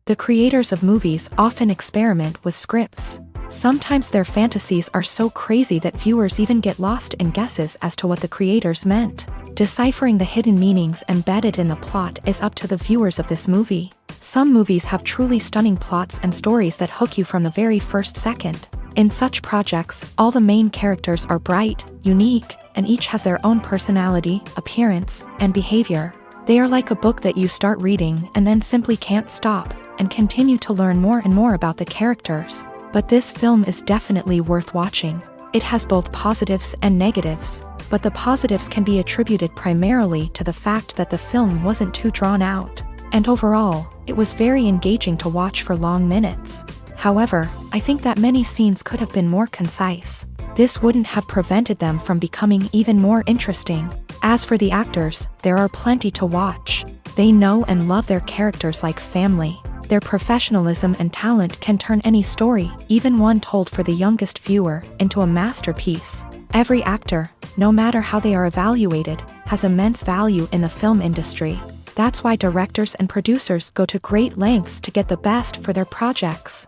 The creators of movies often experiment with scripts. Sometimes their fantasies are so crazy that viewers even get lost in guesses as to what the creators meant. Deciphering the hidden meanings embedded in the plot is up to the viewers of this movie. Some movies have truly stunning plots and stories that hook you from the very first second. In such projects, all the main characters are bright, unique, and each has their own personality, appearance, and behavior. They are like a book that you start reading and then simply can't stop, and continue to learn more and more about the characters. But this film is definitely worth watching. It has both positives and negatives, but the positives can be attributed primarily to the fact that the film wasn't too drawn out, and overall, it was very engaging to watch for long minutes. However, I think that many scenes could have been more concise. This wouldn't have prevented them from becoming even more interesting. As for the actors, there are plenty to watch. They know and love their characters like family. Their professionalism and talent can turn any story, even one told for the youngest viewer, into a masterpiece. Every actor, no matter how they are evaluated, has immense value in the film industry. That's why directors and producers go to great lengths to get the best for their projects.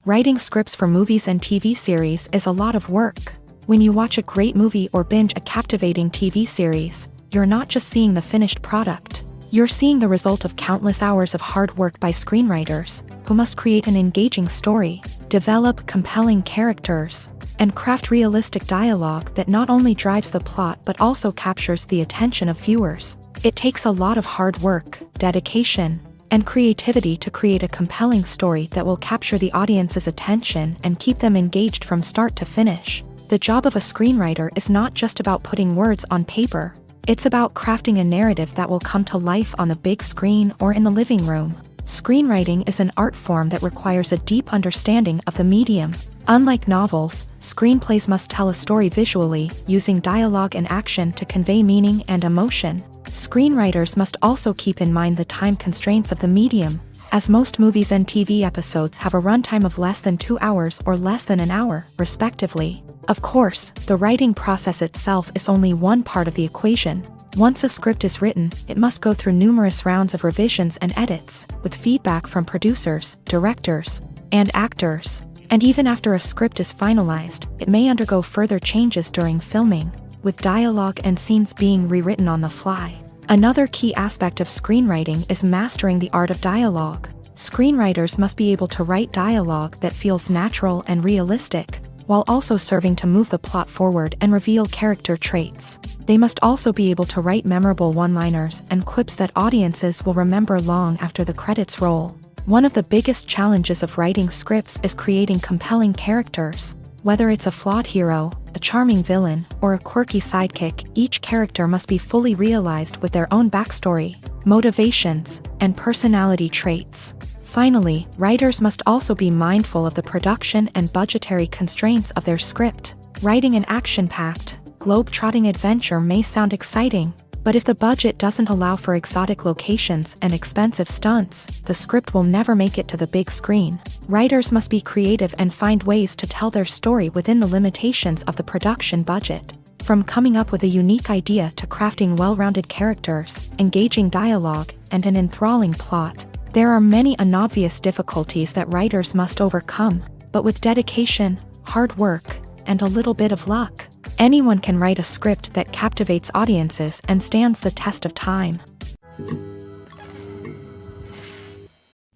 Writing scripts for movies and TV series is a lot of work. When you watch a great movie or binge a captivating TV series, you're not just seeing the finished product. You're seeing the result of countless hours of hard work by screenwriters, who must create an engaging story, develop compelling characters, and craft realistic dialogue that not only drives the plot but also captures the attention of viewers. It takes a lot of hard work, dedication, and creativity to create a compelling story that will capture the audience's attention and keep them engaged from start to finish. The job of a screenwriter is not just about putting words on paper. It's about crafting a narrative that will come to life on the big screen or in the living room. Screenwriting is an art form that requires a deep understanding of the medium. Unlike novels, screenplays must tell a story visually, using dialogue and action to convey meaning and emotion. Screenwriters must also keep in mind the time constraints of the medium, as most movies and TV episodes have a runtime of less than 2 hours or less than an hour, respectively. Of course, the writing process itself is only one part of the equation. Once a script is written, it must go through numerous rounds of revisions and edits, with feedback from producers, directors, and actors. And even after a script is finalized, it may undergo further changes during filming, with dialogue and scenes being rewritten on the fly. Another key aspect of screenwriting is mastering the art of dialogue. Screenwriters must be able to write dialogue that feels natural and realistic, while also serving to move the plot forward and reveal character traits. They must also be able to write memorable one-liners and quips that audiences will remember long after the credits roll. One of the biggest challenges of writing scripts is creating compelling characters. Whether it's a flawed hero, a charming villain, or a quirky sidekick, each character must be fully realized with their own backstory, motivations, and personality traits. Finally, writers must also be mindful of the production and budgetary constraints of their script. Writing an action-packed, globe-trotting adventure may sound exciting, but if the budget doesn't allow for exotic locations and expensive stunts, the script will never make it to the big screen. Writers must be creative and find ways to tell their story within the limitations of the production budget. From coming up with a unique idea to crafting well-rounded characters, engaging dialogue, and an enthralling plot, there are many unobvious difficulties that writers must overcome, but with dedication, hard work, and a little bit of luck, anyone can write a script that captivates audiences and stands the test of time.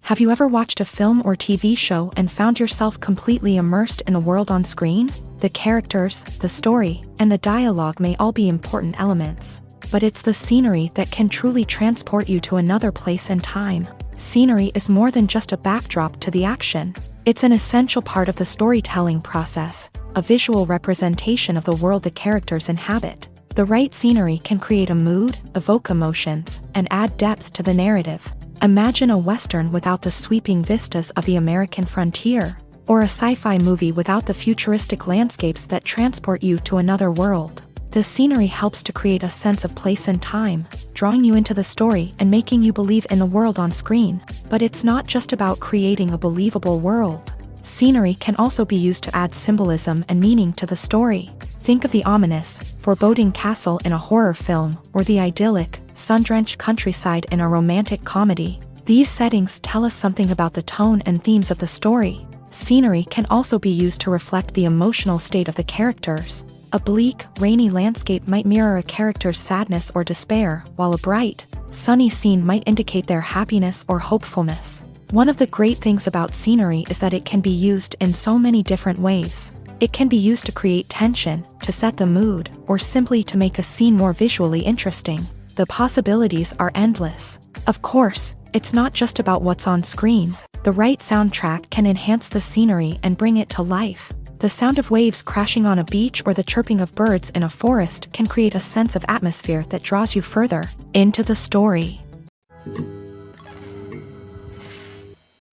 Have you ever watched a film or TV show and found yourself completely immersed in the world on screen? The characters, the story, and the dialogue may all be important elements, but it's the scenery that can truly transport you to another place and time. Scenery is more than just a backdrop to the action. It's an essential part of the storytelling process, a visual representation of the world the characters inhabit. The right scenery can create a mood, evoke emotions, and add depth to the narrative. Imagine a Western without the sweeping vistas of the American frontier, or a sci-fi movie without the futuristic landscapes that transport you to another world. The scenery helps to create a sense of place and time, drawing you into the story and making you believe in the world on screen. But it's not just about creating a believable world. Scenery can also be used to add symbolism and meaning to the story. Think of the ominous, foreboding castle in a horror film, or the idyllic, sun-drenched countryside in a romantic comedy. These settings tell us something about the tone and themes of the story. Scenery can also be used to reflect the emotional state of the characters. A bleak, rainy landscape might mirror a character's sadness or despair, while a bright, sunny scene might indicate their happiness or hopefulness. One of the great things about scenery is that it can be used in so many different ways. It can be used to create tension, to set the mood, or simply to make a scene more visually interesting. The possibilities are endless. Of course, it's not just about what's on screen. The right soundtrack can enhance the scenery and bring it to life. The sound of waves crashing on a beach or the chirping of birds in a forest can create a sense of atmosphere that draws you further into the story.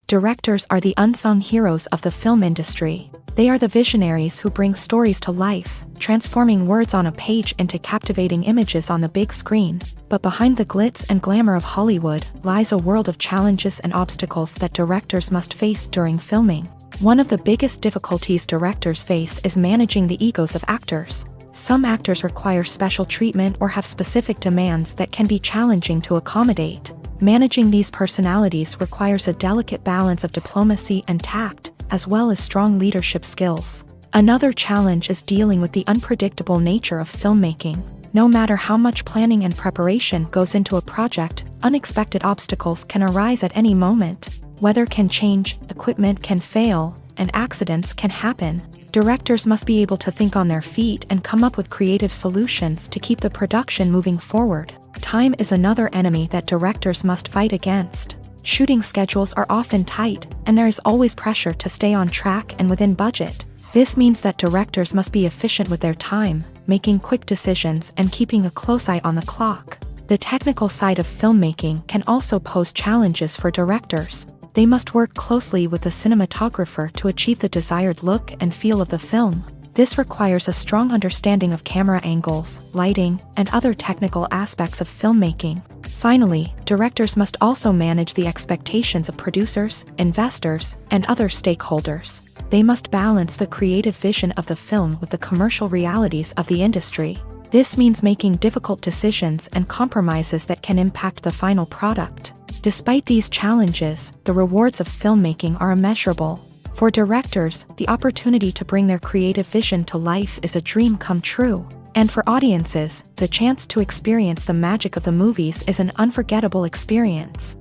Directors are the unsung heroes of the film industry. They are the visionaries who bring stories to life, transforming words on a page into captivating images on the big screen. But behind the glitz and glamour of Hollywood lies a world of challenges and obstacles that directors must face during filming. One of the biggest difficulties directors face is managing the egos of actors. Some actors require special treatment or have specific demands that can be challenging to accommodate. Managing these personalities requires a delicate balance of diplomacy and tact, as well as strong leadership skills. Another challenge is dealing with the unpredictable nature of filmmaking. No matter how much planning and preparation goes into a project, unexpected obstacles can arise at any moment. Weather can change, equipment can fail, and accidents can happen. Directors must be able to think on their feet and come up with creative solutions to keep the production moving forward. Time is another enemy that directors must fight against. Shooting schedules are often tight, and there is always pressure to stay on track and within budget. This means that directors must be efficient with their time, making quick decisions and keeping a close eye on the clock. The technical side of filmmaking can also pose challenges for directors. They must work closely with the cinematographer to achieve the desired look and feel of the film. This requires a strong understanding of camera angles, lighting, and other technical aspects of filmmaking. Finally, directors must also manage the expectations of producers, investors, and other stakeholders. They must balance the creative vision of the film with the commercial realities of the industry. This means making difficult decisions and compromises that can impact the final product. Despite these challenges, the rewards of filmmaking are immeasurable. For directors, the opportunity to bring their creative vision to life is a dream come true. And for audiences, the chance to experience the magic of the movies is an unforgettable experience.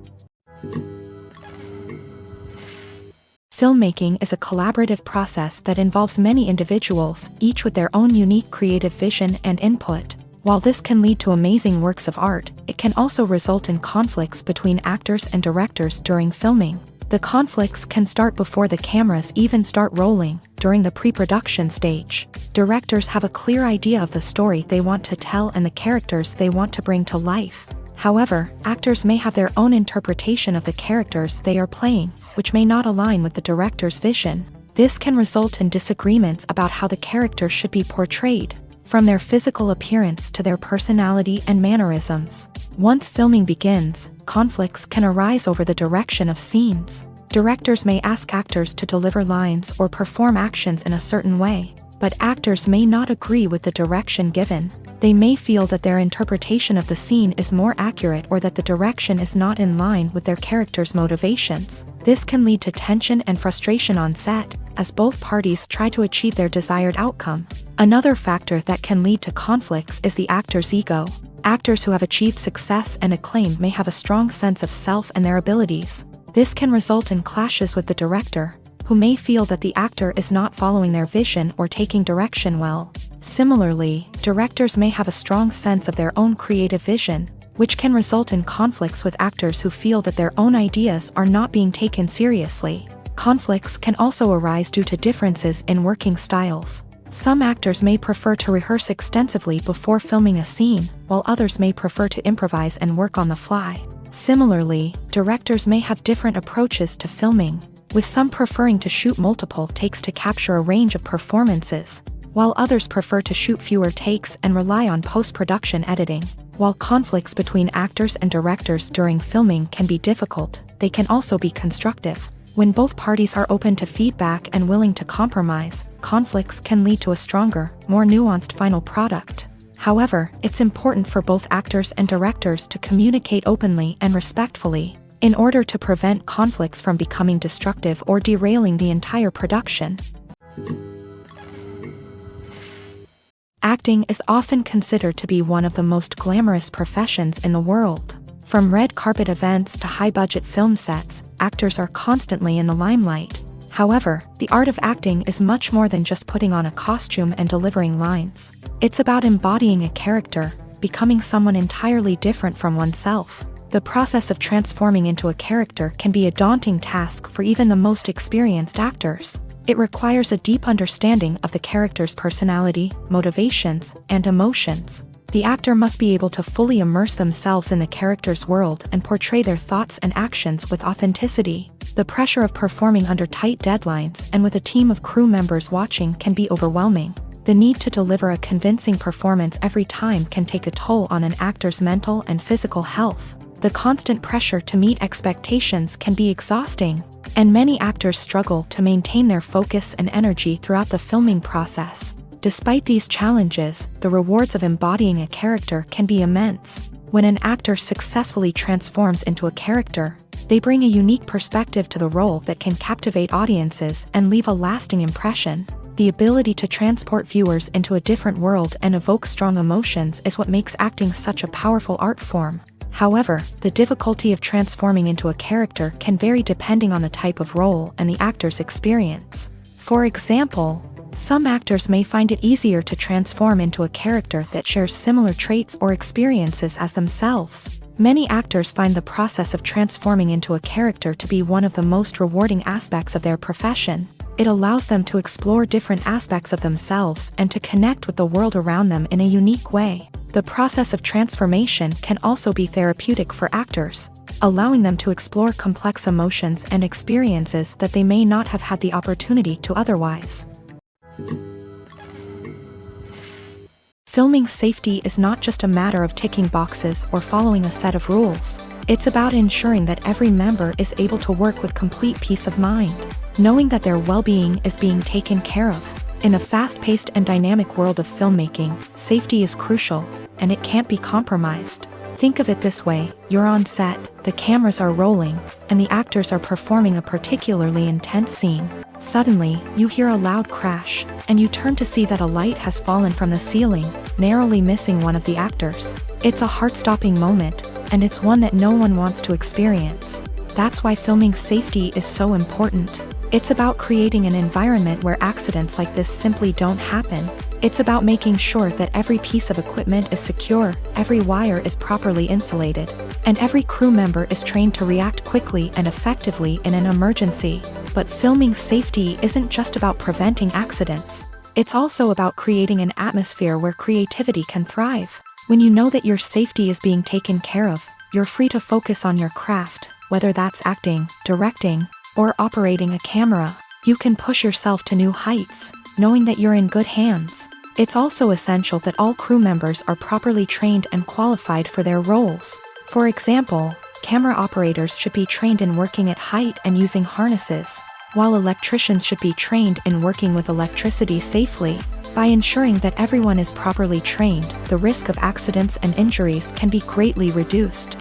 Filmmaking is a collaborative process that involves many individuals, each with their own unique creative vision and input. While this can lead to amazing works of art, it can also result in conflicts between actors and directors during filming. The conflicts can start before the cameras even start rolling, during the pre-production stage. Directors have a clear idea of the story they want to tell and the characters they want to bring to life. However, actors may have their own interpretation of the characters they are playing, which may not align with the director's vision. This can result in disagreements about how the character should be portrayed, from their physical appearance to their personality and mannerisms. Once filming begins, conflicts can arise over the direction of scenes. Directors may ask actors to deliver lines or perform actions in a certain way, but actors may not agree with the direction given. They may feel that their interpretation of the scene is more accurate or that the direction is not in line with their character's motivations. This can lead to tension and frustration on set, as both parties try to achieve their desired outcome. Another factor that can lead to conflicts is the actor's ego. Actors who have achieved success and acclaim may have a strong sense of self and their abilities. This can result in clashes with the director, who may feel that the actor is not following their vision or taking direction well. Similarly, directors may have a strong sense of their own creative vision, which can result in conflicts with actors who feel that their own ideas are not being taken seriously. Conflicts can also arise due to differences in working styles. Some actors may prefer to rehearse extensively before filming a scene, while others may prefer to improvise and work on the fly. Similarly, directors may have different approaches to filming, with some preferring to shoot multiple takes to capture a range of performances, while others prefer to shoot fewer takes and rely on post-production editing. While conflicts between actors and directors during filming can be difficult, they can also be constructive. When both parties are open to feedback and willing to compromise, conflicts can lead to a stronger, more nuanced final product. However, it's important for both actors and directors to communicate openly and respectfully, in order to prevent conflicts from becoming destructive or derailing the entire production. Acting is often considered to be one of the most glamorous professions in the world. From red carpet events to high-budget film sets, actors are constantly in the limelight. However, the art of acting is much more than just putting on a costume and delivering lines. It's about embodying a character, becoming someone entirely different from oneself. The process of transforming into a character can be a daunting task for even the most experienced actors. It requires a deep understanding of the character's personality, motivations, and emotions. The actor must be able to fully immerse themselves in the character's world and portray their thoughts and actions with authenticity. The pressure of performing under tight deadlines and with a team of crew members watching can be overwhelming. The need to deliver a convincing performance every time can take a toll on an actor's mental and physical health. The constant pressure to meet expectations can be exhausting, and many actors struggle to maintain their focus and energy throughout the filming process. Despite these challenges, the rewards of embodying a character can be immense. When an actor successfully transforms into a character, they bring a unique perspective to the role that can captivate audiences and leave a lasting impression. The ability to transport viewers into a different world and evoke strong emotions is what makes acting such a powerful art form. However, the difficulty of transforming into a character can vary depending on the type of role and the actor's experience. For example, some actors may find it easier to transform into a character that shares similar traits or experiences as themselves. Many actors find the process of transforming into a character to be one of the most rewarding aspects of their profession. It allows them to explore different aspects of themselves and to connect with the world around them in a unique way. The process of transformation can also be therapeutic for actors, allowing them to explore complex emotions and experiences that they may not have had the opportunity to otherwise. Filming safety is not just a matter of ticking boxes or following a set of rules. It's about ensuring that every member is able to work with complete peace of mind, knowing that their well-being is being taken care of. In a fast-paced and dynamic world of filmmaking, safety is crucial, and it can't be compromised. Think of it this way: you're on set, the cameras are rolling, and the actors are performing a particularly intense scene. Suddenly, you hear a loud crash, and you turn to see that a light has fallen from the ceiling, narrowly missing one of the actors. It's a heart-stopping moment, and it's one that no one wants to experience. That's why filming safety is so important. It's about creating an environment where accidents like this simply don't happen. It's about making sure that every piece of equipment is secure, every wire is properly insulated, and every crew member is trained to react quickly and effectively in an emergency. But filming safety isn't just about preventing accidents. It's also about creating an atmosphere where creativity can thrive. When you know that your safety is being taken care of, you're free to focus on your craft, whether that's acting, directing, or operating a camera. You can push yourself to new heights, knowing that you're in good hands. It's also essential that all crew members are properly trained and qualified for their roles. For example, camera operators should be trained in working at height and using harnesses, while electricians should be trained in working with electricity safely. By ensuring that everyone is properly trained, the risk of accidents and injuries can be greatly reduced.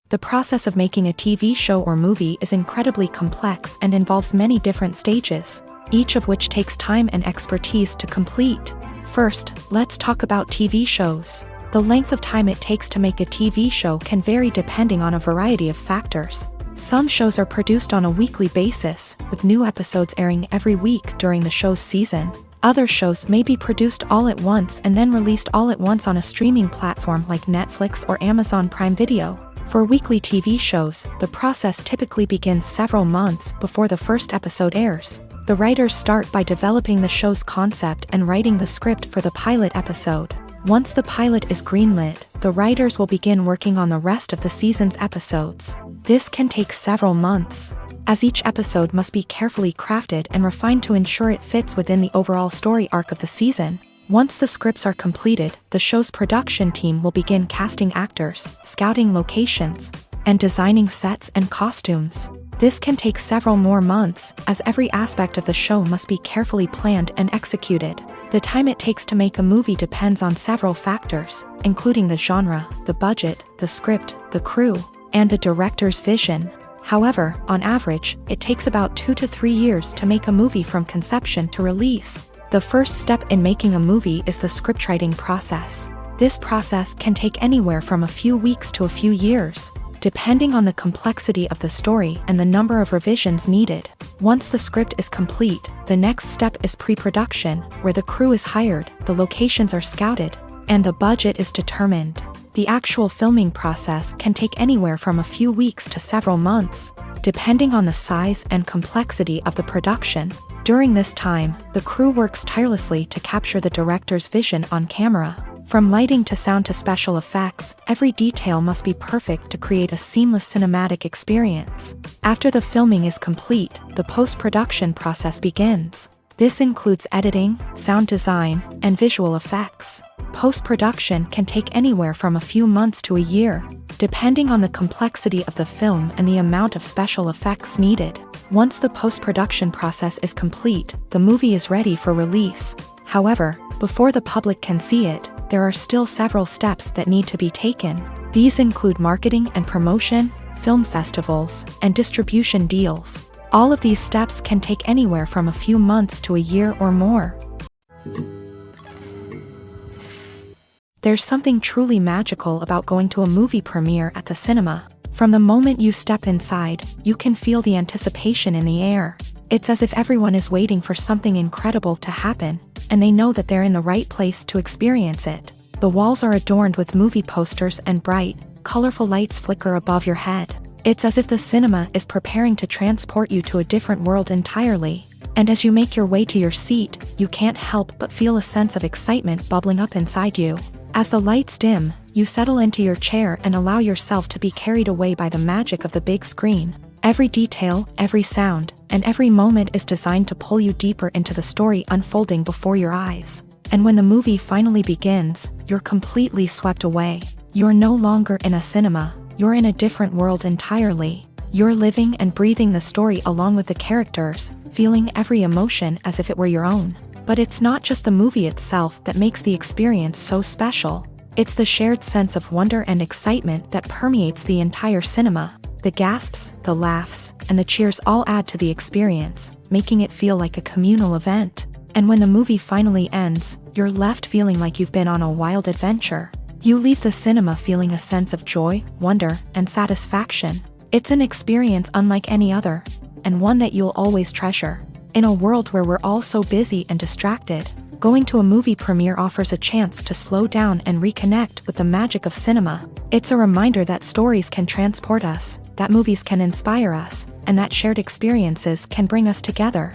The process of making a TV show or movie is incredibly complex and involves many different stages, each of which takes time and expertise to complete. First, let's talk about TV shows. The length of time it takes to make a TV show can vary depending on a variety of factors. Some shows are produced on a weekly basis, with new episodes airing every week during the show's season. Other shows may be produced all at once and then released all at once on a streaming platform like Netflix or Amazon Prime Video. For weekly TV shows, the process typically begins several months before the first episode airs. The writers start by developing the show's concept and writing the script for the pilot episode. Once the pilot is greenlit, the writers will begin working on the rest of the season's episodes. This can take several months, as each episode must be carefully crafted and refined to ensure it fits within the overall story arc of the season. Once the scripts are completed, the show's production team will begin casting actors, scouting locations, and designing sets and costumes. This can take several more months, as every aspect of the show must be carefully planned and executed. The time it takes to make a movie depends on several factors, including the genre, the budget, the script, the crew, and the director's vision. However, on average, it takes about 2 to 3 years to make a movie from conception to release. The first step in making a movie is the scriptwriting process. This process can take anywhere from a few weeks to a few years, depending on the complexity of the story and the number of revisions needed. Once the script is complete, the next step is pre-production, where the crew is hired, the locations are scouted, and the budget is determined. The actual filming process can take anywhere from a few weeks to several months, depending on the size and complexity of the production. During this time, the crew works tirelessly to capture the director's vision on camera. From lighting to sound to special effects, every detail must be perfect to create a seamless cinematic experience. After the filming is complete, the post-production process begins. This includes editing, sound design, and visual effects. Post-production can take anywhere from a few months to a year, depending on the complexity of the film and the amount of special effects needed. Once the post-production process is complete, the movie is ready for release. However, before the public can see it, there are still several steps that need to be taken. These include marketing and promotion, film festivals, and distribution deals. All of these steps can take anywhere from a few months to a year or more. There's something truly magical about going to a movie premiere at the cinema. From the moment you step inside, you can feel the anticipation in the air. It's as if everyone is waiting for something incredible to happen, and they know that they're in the right place to experience it. The walls are adorned with movie posters and bright, colorful lights flicker above your head. It's as if the cinema is preparing to transport you to a different world entirely. And as you make your way to your seat, you can't help but feel a sense of excitement bubbling up inside you. As the lights dim, you settle into your chair and allow yourself to be carried away by the magic of the big screen. Every detail, every sound, and every moment is designed to pull you deeper into the story unfolding before your eyes. And when the movie finally begins, you're completely swept away. You're no longer in a cinema, you're in a different world entirely. You're living and breathing the story along with the characters, feeling every emotion as if it were your own. But it's not just the movie itself that makes the experience so special. It's the shared sense of wonder and excitement that permeates the entire cinema. The gasps, the laughs, and the cheers all add to the experience, making it feel like a communal event. And when the movie finally ends, you're left feeling like you've been on a wild adventure. You leave the cinema feeling a sense of joy, wonder, and satisfaction. It's an experience unlike any other, and one that you'll always treasure. In a world where we're all so busy and distracted, going to a movie premiere offers a chance to slow down and reconnect with the magic of cinema. It's a reminder that stories can transport us, that movies can inspire us, and that shared experiences can bring us together.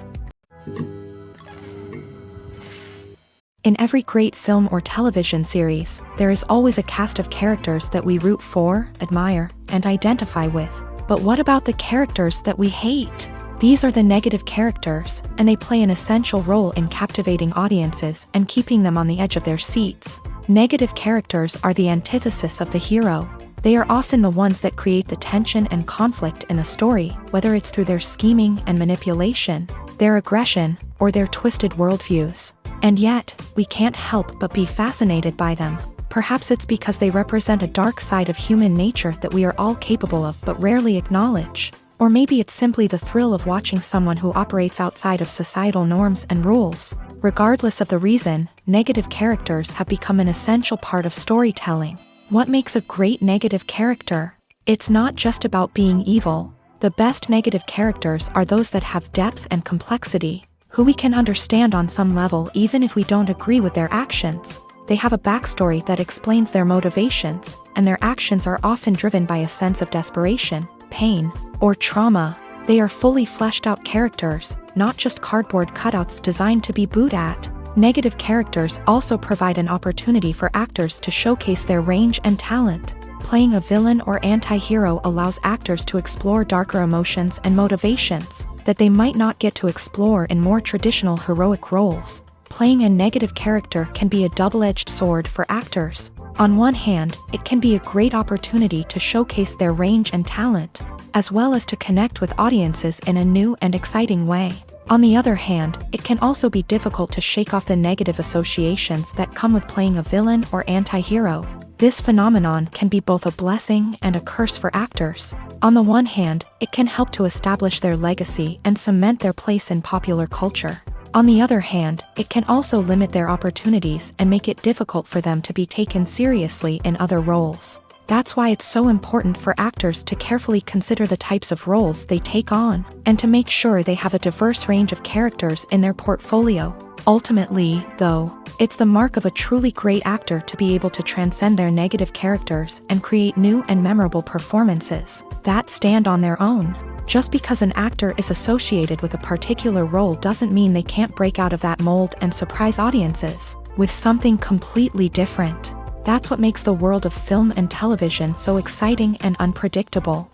In every great film or television series, there is always a cast of characters that we root for, admire, and identify with. But what about the characters that we hate? These are the negative characters, and they play an essential role in captivating audiences and keeping them on the edge of their seats. Negative characters are the antithesis of the hero. They are often the ones that create the tension and conflict in the story, whether it's through their scheming and manipulation, their aggression, or their twisted worldviews. And yet, we can't help but be fascinated by them. Perhaps it's because they represent a dark side of human nature that we are all capable of but rarely acknowledge. Or maybe it's simply the thrill of watching someone who operates outside of societal norms and rules. Regardless of the reason, negative characters have become an essential part of storytelling. What makes a great negative character? It's not just about being evil. The best negative characters are those that have depth and complexity, who we can understand on some level even if we don't agree with their actions. They have a backstory that explains their motivations, and their actions are often driven by a sense of desperation, pain, or trauma. They are fully fleshed out characters, not just cardboard cutouts designed to be booed at. Negative characters also provide an opportunity for actors to showcase their range and talent. Playing a villain or anti-hero allows actors to explore darker emotions and motivations that they might not get to explore in more traditional heroic roles. Playing a negative character can be a double-edged sword for actors. On one hand, it can be a great opportunity to showcase their range and talent, as well as to connect with audiences in a new and exciting way. On the other hand, it can also be difficult to shake off the negative associations that come with playing a villain or anti-hero. This phenomenon can be both a blessing and a curse for actors. On the one hand, it can help to establish their legacy and cement their place in popular culture. On the other hand, it can also limit their opportunities and make it difficult for them to be taken seriously in other roles. That's why it's so important for actors to carefully consider the types of roles they take on, and to make sure they have a diverse range of characters in their portfolio. Ultimately, though, it's the mark of a truly great actor to be able to transcend their negative characters and create new and memorable performances that stand on their own. Just because an actor is associated with a particular role doesn't mean they can't break out of that mold and surprise audiences with something completely different. That's what makes the world of film and television so exciting and unpredictable.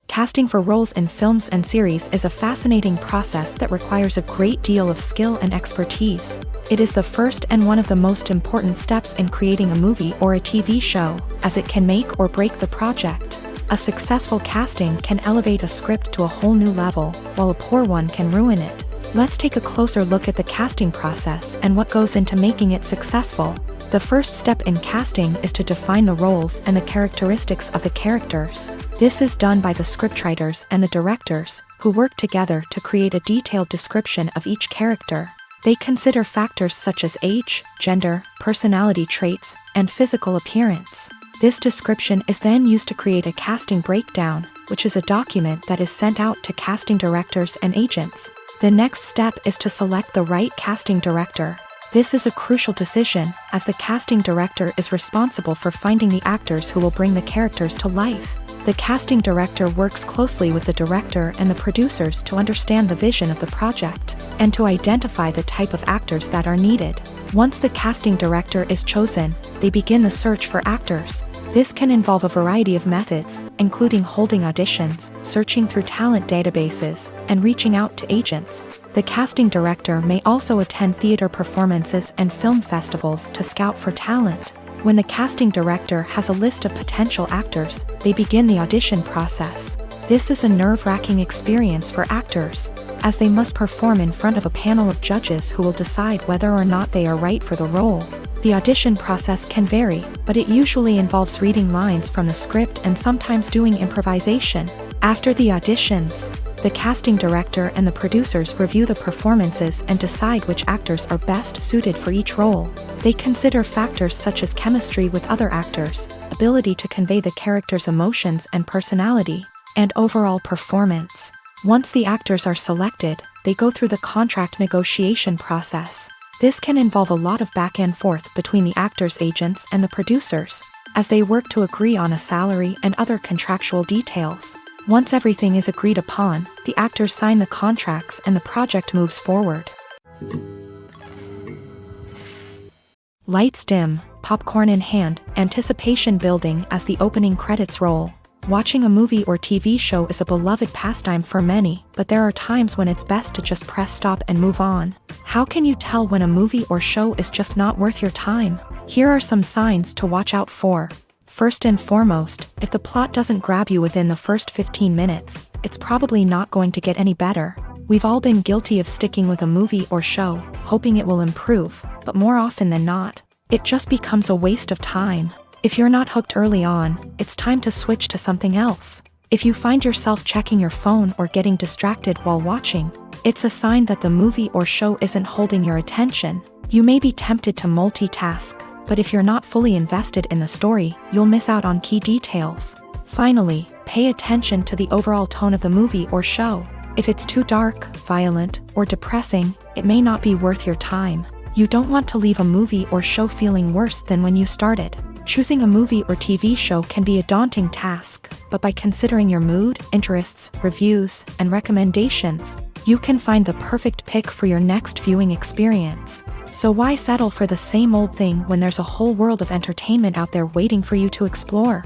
Casting for roles in films and series is a fascinating process that requires a great deal of skill and expertise. It is the first and one of the most important steps in creating a movie or a TV show, as it can make or break the project. A successful casting can elevate a script to a whole new level, while a poor one can ruin it. Let's take a closer look at the casting process and what goes into making it successful. The first step in casting is to define the roles and the characteristics of the characters. This is done by the scriptwriters and the directors, who work together to create a detailed description of each character. They consider factors such as age, gender, personality traits, and physical appearance. This description is then used to create a casting breakdown, which is a document that is sent out to casting directors and agents. The next step is to select the right casting director. This is a crucial decision, as the casting director is responsible for finding the actors who will bring the characters to life. The casting director works closely with the director and the producers to understand the vision of the project, and to identify the type of actors that are needed. Once the casting director is chosen, they begin the search for actors. This can involve a variety of methods, including holding auditions, searching through talent databases, and reaching out to agents. The casting director may also attend theater performances and film festivals to scout for talent. When the casting director has a list of potential actors, they begin the audition process. This is a nerve-wracking experience for actors, as they must perform in front of a panel of judges who will decide whether or not they are right for the role. The audition process can vary, but it usually involves reading lines from the script and sometimes doing improvisation. After the auditions, the casting director and the producers review the performances and decide which actors are best suited for each role. They consider factors such as chemistry with other actors, ability to convey the character's emotions and personality, and overall performance. Once the actors are selected, they go through the contract negotiation process. This can involve a lot of back and forth between the actors' agents and the producers, as they work to agree on a salary and other contractual details. Once everything is agreed upon, the actors sign the contracts and the project moves forward. Lights dim, popcorn in hand, anticipation building as the opening credits roll. Watching a movie or TV show is a beloved pastime for many, but there are times when it's best to just press stop and move on. How can you tell when a movie or show is just not worth your time? Here are some signs to watch out for. First and foremost, if the plot doesn't grab you within the first 15 minutes, it's probably not going to get any better. We've all been guilty of sticking with a movie or show, hoping it will improve, but more often than not, it just becomes a waste of time. If you're not hooked early on, it's time to switch to something else. If you find yourself checking your phone or getting distracted while watching, it's a sign that the movie or show isn't holding your attention. You may be tempted to multitask, but if you're not fully invested in the story, you'll miss out on key details. Finally, pay attention to the overall tone of the movie or show. If it's too dark, violent, or depressing, it may not be worth your time. You don't want to leave a movie or show feeling worse than when you started. Choosing a movie or TV show can be a daunting task, but by considering your mood, interests, reviews, and recommendations, you can find the perfect pick for your next viewing experience. So why settle for the same old thing when there's a whole world of entertainment out there waiting for you to explore?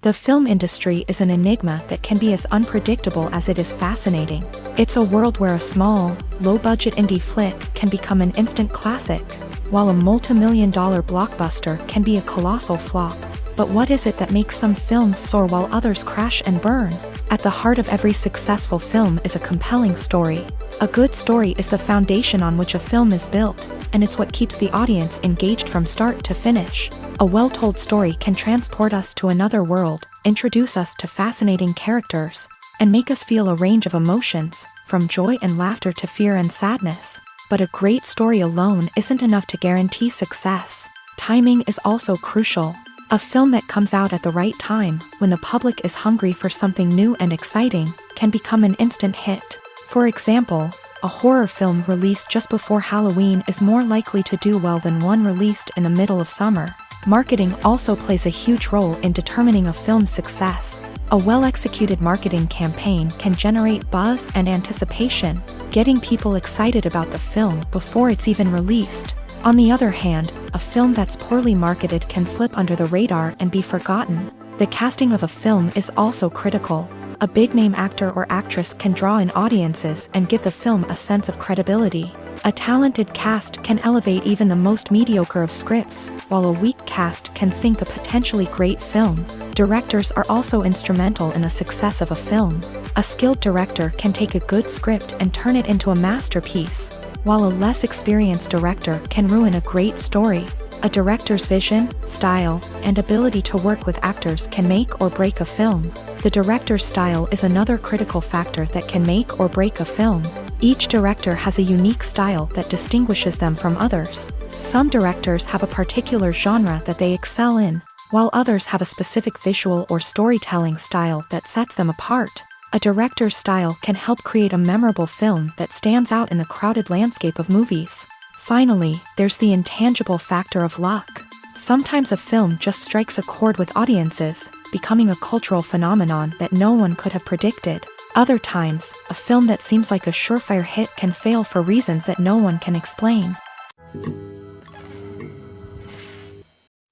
The film industry is an enigma that can be as unpredictable as it is fascinating. It's a world where a small, low-budget indie flick can become an instant classic, while a multi-million-dollar blockbuster can be a colossal flop. But what is it that makes some films soar while others crash and burn? At the heart of every successful film is a compelling story. A good story is the foundation on which a film is built, and it's what keeps the audience engaged from start to finish. A well-told story can transport us to another world, introduce us to fascinating characters, and make us feel a range of emotions, from joy and laughter to fear and sadness. But a great story alone isn't enough to guarantee success. Timing is also crucial. A film that comes out at the right time, when the public is hungry for something new and exciting, can become an instant hit. For example, a horror film released just before Halloween is more likely to do well than one released in the middle of summer. Marketing also plays a huge role in determining a film's success. A well-executed marketing campaign can generate buzz and anticipation, getting people excited about the film before it's even released. On the other hand, a film that's poorly marketed can slip under the radar and be forgotten. The casting of a film is also critical. A big-name actor or actress can draw in audiences and give the film a sense of credibility. A talented cast can elevate even the most mediocre of scripts, while a weak cast can sink a potentially great film. Directors are also instrumental in the success of a film. A skilled director can take a good script and turn it into a masterpiece, while a less experienced director can ruin a great story. A director's vision, style, and ability to work with actors can make or break a film. The director's style is another critical factor that can make or break a film. Each director has a unique style that distinguishes them from others. Some directors have a particular genre that they excel in, while others have a specific visual or storytelling style that sets them apart. A director's style can help create a memorable film that stands out in the crowded landscape of movies. Finally, there's the intangible factor of luck. Sometimes a film just strikes a chord with audiences, becoming a cultural phenomenon that no one could have predicted. Other times, a film that seems like a surefire hit can fail for reasons that no one can explain.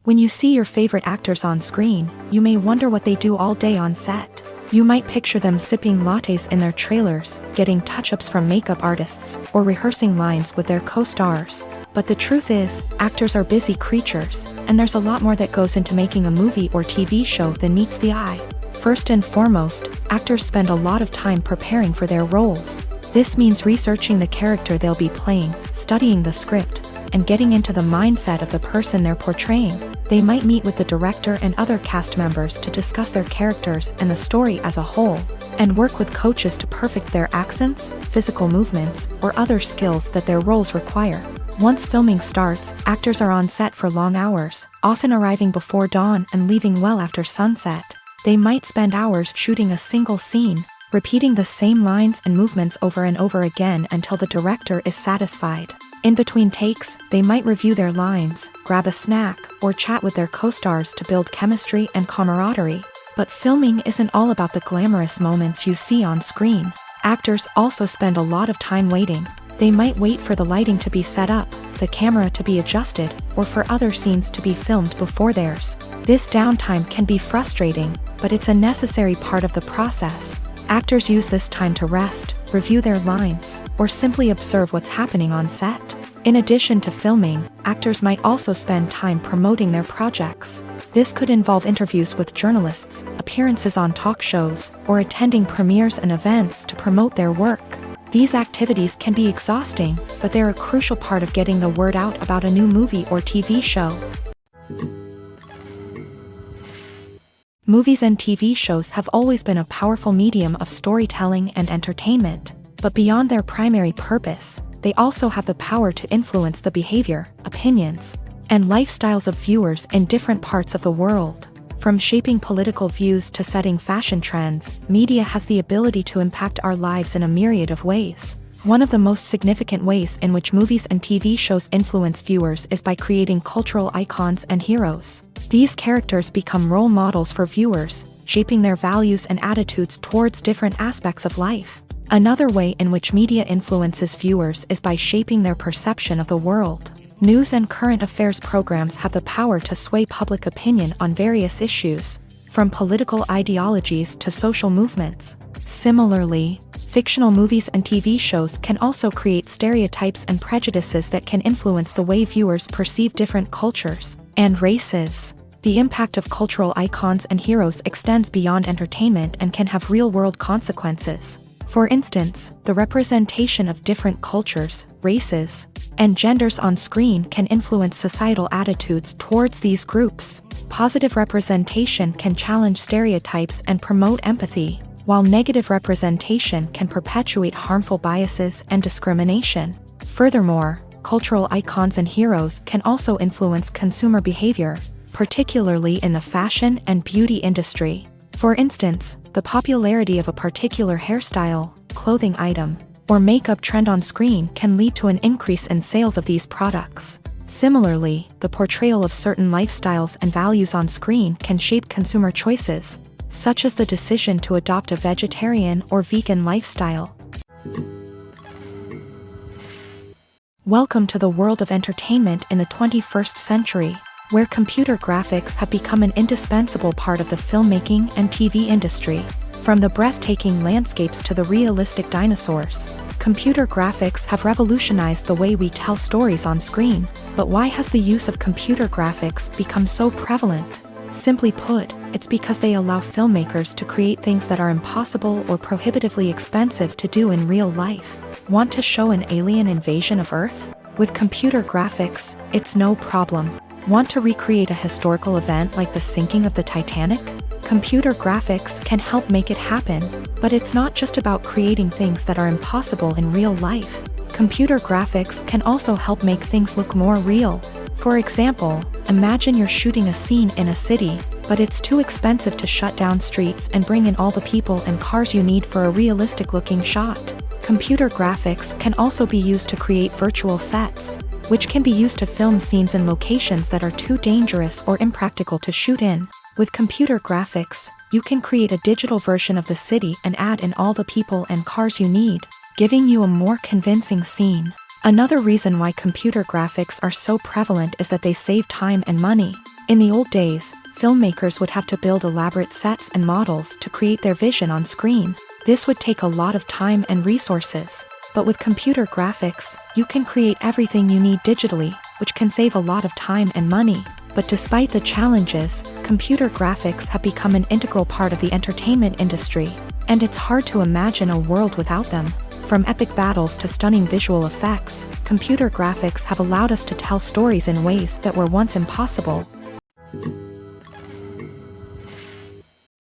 When you see your favorite actors on screen, you may wonder what they do all day on set. You might picture them sipping lattes in their trailers, getting touch-ups from makeup artists, or rehearsing lines with their co-stars. But the truth is, actors are busy creatures, and there's a lot more that goes into making a movie or TV show than meets the eye. First and foremost, actors spend a lot of time preparing for their roles. This means researching the character they'll be playing, studying the script, and getting into the mindset of the person they're portraying. They might meet with the director and other cast members to discuss their characters and the story as a whole, and work with coaches to perfect their accents, physical movements, or other skills that their roles require. Once filming starts, actors are on set for long hours, often arriving before dawn and leaving well after sunset. They might spend hours shooting a single scene, repeating the same lines and movements over and over again until the director is satisfied. In between takes, they might review their lines, grab a snack, or chat with their co-stars to build chemistry and camaraderie. But filming isn't all about the glamorous moments you see on screen. Actors also spend a lot of time waiting. They might wait for the lighting to be set up, the camera to be adjusted, or for other scenes to be filmed before theirs. This downtime can be frustrating, but it's a necessary part of the process. Actors use this time to rest, review their lines, or simply observe what's happening on set. In addition to filming, actors might also spend time promoting their projects. This could involve interviews with journalists, appearances on talk shows, or attending premieres and events to promote their work. These activities can be exhausting, but they're a crucial part of getting the word out about a new movie or TV show. Movies and TV shows have always been a powerful medium of storytelling and entertainment, but beyond their primary purpose, they also have the power to influence the behavior, opinions, and lifestyles of viewers in different parts of the world. From shaping political views to setting fashion trends, media has the ability to impact our lives in a myriad of ways. One of the most significant ways in which movies and TV shows influence viewers is by creating cultural icons and heroes. These characters become role models for viewers, shaping their values and attitudes towards different aspects of life. Another way in which media influences viewers is by shaping their perception of the world. News and current affairs programs have the power to sway public opinion on various issues, from political ideologies to social movements. Similarly, fictional movies and TV shows can also create stereotypes and prejudices that can influence the way viewers perceive different cultures and races. The impact of cultural icons and heroes extends beyond entertainment and can have real-world consequences. For instance, the representation of different cultures, races, and genders on screen can influence societal attitudes towards these groups. Positive representation can challenge stereotypes and promote empathy, while negative representation can perpetuate harmful biases and discrimination. Furthermore, cultural icons and heroes can also influence consumer behavior, particularly in the fashion and beauty industry. For instance, the popularity of a particular hairstyle, clothing item, or makeup trend on screen can lead to an increase in sales of these products. Similarly, the portrayal of certain lifestyles and values on screen can shape consumer choices, such as the decision to adopt a vegetarian or vegan lifestyle. Welcome to the world of entertainment in the 21st century, where computer graphics have become an indispensable part of the filmmaking and TV industry. From the breathtaking landscapes to the realistic dinosaurs, computer graphics have revolutionized the way we tell stories on screen. But why has the use of computer graphics become so prevalent? Simply put, it's because they allow filmmakers to create things that are impossible or prohibitively expensive to do in real life. Want to show an alien invasion of Earth? With computer graphics, it's no problem. Want to recreate a historical event like the sinking of the Titanic? Computer graphics can help make it happen, but it's not just about creating things that are impossible in real life. Computer graphics can also help make things look more real. For example, imagine you're shooting a scene in a city, but it's too expensive to shut down streets and bring in all the people and cars you need for a realistic-looking shot. Computer graphics can also be used to create virtual sets, which can be used to film scenes in locations that are too dangerous or impractical to shoot in. With computer graphics, you can create a digital version of the city and add in all the people and cars you need, giving you a more convincing scene. Another reason why computer graphics are so prevalent is that they save time and money. In the old days, filmmakers would have to build elaborate sets and models to create their vision on screen. This would take a lot of time and resources. But with computer graphics, you can create everything you need digitally, which can save a lot of time and money. But despite the challenges, computer graphics have become an integral part of the entertainment industry, and it's hard to imagine a world without them. From epic battles to stunning visual effects, computer graphics have allowed us to tell stories in ways that were once impossible.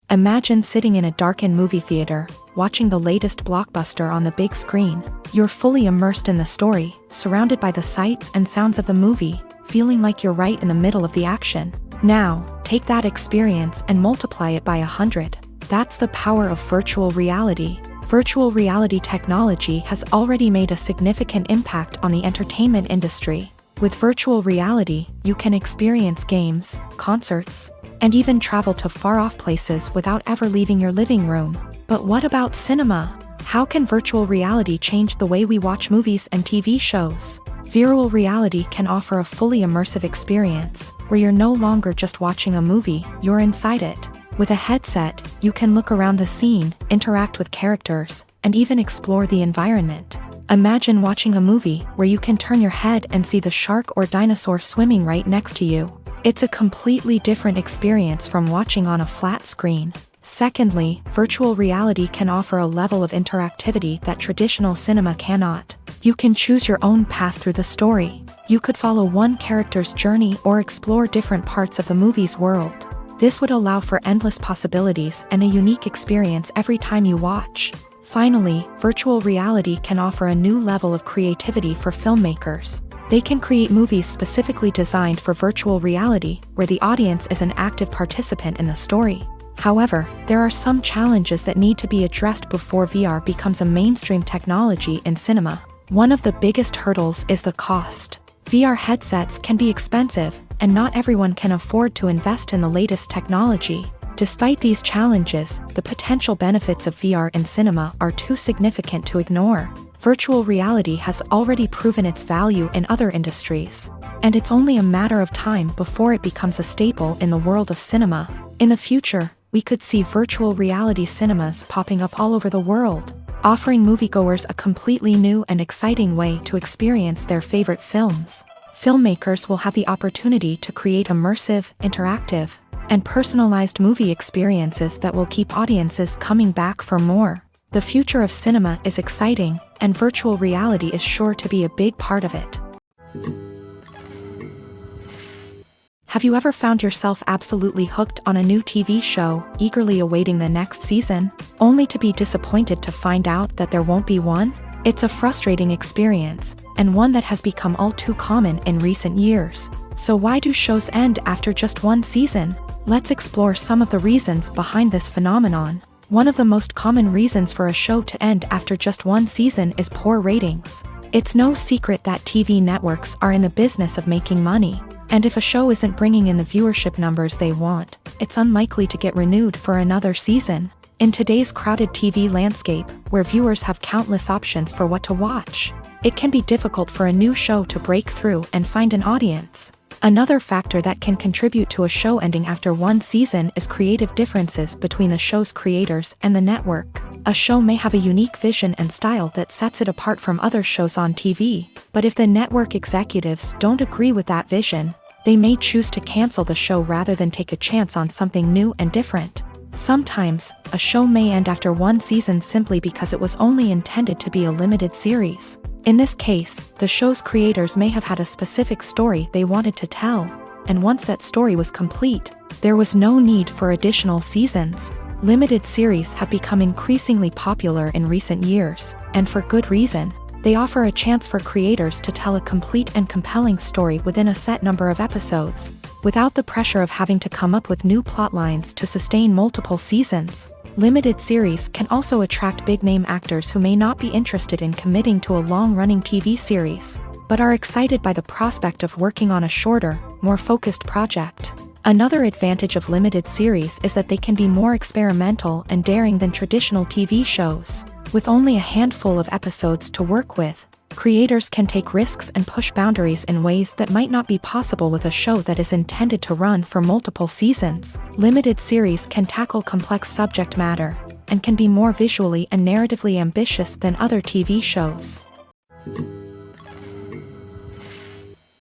Imagine sitting in a darkened movie theater, watching the latest blockbuster on the big screen. You're fully immersed in the story, surrounded by the sights and sounds of the movie, feeling like you're right in the middle of the action. Now, take that experience and multiply it by 100. That's the power of virtual reality. Virtual reality technology has already made a significant impact on the entertainment industry. With virtual reality, you can experience games, concerts, and even travel to far-off places without ever leaving your living room. But what about cinema? How can virtual reality change the way we watch movies and TV shows? Virtual reality can offer a fully immersive experience, where you're no longer just watching a movie, you're inside it. With a headset, you can look around the scene, interact with characters, and even explore the environment. Imagine watching a movie where you can turn your head and see the shark or dinosaur swimming right next to you. It's a completely different experience from watching on a flat screen. Secondly, virtual reality can offer a level of interactivity that traditional cinema cannot. You can choose your own path through the story. You could follow one character's journey or explore different parts of the movie's world. This would allow for endless possibilities and a unique experience every time you watch. Finally, virtual reality can offer a new level of creativity for filmmakers. They can create movies specifically designed for virtual reality, where the audience is an active participant in the story. However, there are some challenges that need to be addressed before VR becomes a mainstream technology in cinema. One of the biggest hurdles is the cost. VR headsets can be expensive, and not everyone can afford to invest in the latest technology. Despite these challenges, the potential benefits of VR in cinema are too significant to ignore. Virtual reality has already proven its value in other industries, and it's only a matter of time before it becomes a staple in the world of cinema. In the future, we could see virtual reality cinemas popping up all over the world, offering moviegoers a completely new and exciting way to experience their favorite films. Filmmakers will have the opportunity to create immersive, interactive, and personalized movie experiences that will keep audiences coming back for more. The future of cinema is exciting, and virtual reality is sure to be a big part of it. Have you ever found yourself absolutely hooked on a new TV show, eagerly awaiting the next season, only to be disappointed to find out that there won't be one? It's a frustrating experience, and one that has become all too common in recent years. So why do shows end after just one season? Let's explore some of the reasons behind this phenomenon. One of the most common reasons for a show to end after just one season is poor ratings. It's no secret that TV networks are in the business of making money, and if a show isn't bringing in the viewership numbers they want, it's unlikely to get renewed for another season. In today's crowded TV landscape, where viewers have countless options for what to watch, it can be difficult for a new show to break through and find an audience. Another factor that can contribute to a show ending after one season is creative differences between the show's creators and the network. A show may have a unique vision and style that sets it apart from other shows on TV, but if the network executives don't agree with that vision, they may choose to cancel the show rather than take a chance on something new and different. Sometimes, a show may end after one season simply because it was only intended to be a limited series. In this case, the show's creators may have had a specific story they wanted to tell, and once that story was complete, there was no need for additional seasons. Limited series have become increasingly popular in recent years, and for good reason. They offer a chance for creators to tell a complete and compelling story within a set number of episodes, without the pressure of having to come up with new plotlines to sustain multiple seasons. Limited series can also attract big-name actors who may not be interested in committing to a long-running TV series, but are excited by the prospect of working on a shorter, more focused project. Another advantage of limited series is that they can be more experimental and daring than traditional TV shows. With only a handful of episodes to work with, creators can take risks and push boundaries in ways that might not be possible with a show that is intended to run for multiple seasons. Limited series can tackle complex subject matter, and can be more visually and narratively ambitious than other TV shows.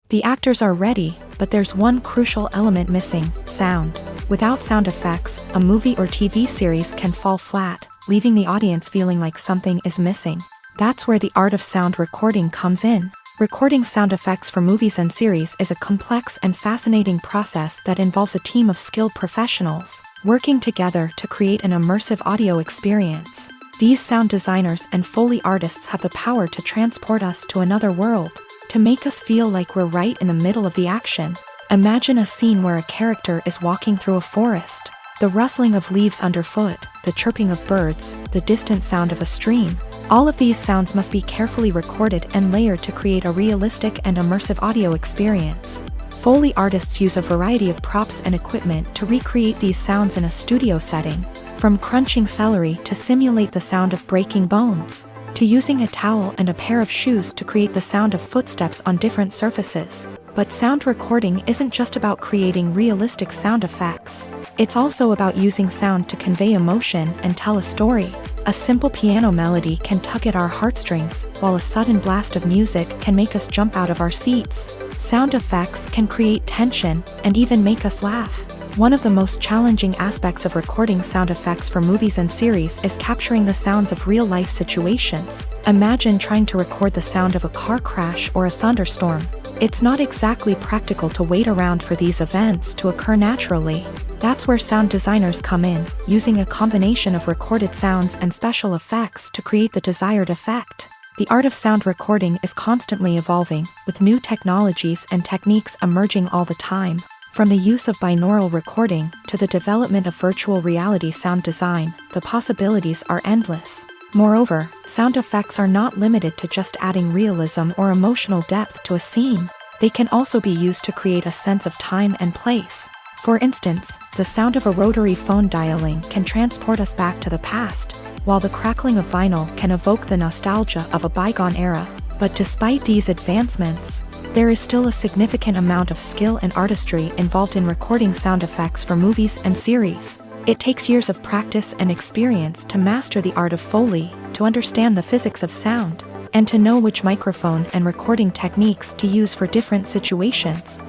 The actors are ready, but there's one crucial element missing: sound. Without sound effects, a movie or TV series can fall flat, leaving the audience feeling like something is missing. That's where the art of sound recording comes in. Recording sound effects for movies and series is a complex and fascinating process that involves a team of skilled professionals working together to create an immersive audio experience. These sound designers and Foley artists have the power to transport us to another world, to make us feel like we're right in the middle of the action. Imagine a scene where a character is walking through a forest. The rustling of leaves underfoot, the chirping of birds, the distant sound of a stream. All of these sounds must be carefully recorded and layered to create a realistic and immersive audio experience. Foley artists use a variety of props and equipment to recreate these sounds in a studio setting, from crunching celery to simulate the sound of breaking bones, to using a towel and a pair of shoes to create the sound of footsteps on different surfaces. But sound recording isn't just about creating realistic sound effects. It's also about using sound to convey emotion and tell a story. A simple piano melody can tug at our heartstrings, while a sudden blast of music can make us jump out of our seats. Sound effects can create tension and even make us laugh. One of the most challenging aspects of recording sound effects for movies and series is capturing the sounds of real-life situations. Imagine trying to record the sound of a car crash or a thunderstorm. It's not exactly practical to wait around for these events to occur naturally. That's where sound designers come in, using a combination of recorded sounds and special effects to create the desired effect. The art of sound recording is constantly evolving, with new technologies and techniques emerging all the time. From the use of binaural recording to the development of virtual reality sound design, the possibilities are endless. Moreover, sound effects are not limited to just adding realism or emotional depth to a scene. They can also be used to create a sense of time and place. For instance, the sound of a rotary phone dialing can transport us back to the past, while the crackling of vinyl can evoke the nostalgia of a bygone era. But despite these advancements, there is still a significant amount of skill and artistry involved in recording sound effects for movies and series. It takes years of practice and experience to master the art of Foley, to understand the physics of sound, and to know which microphone and recording techniques to use for different situations.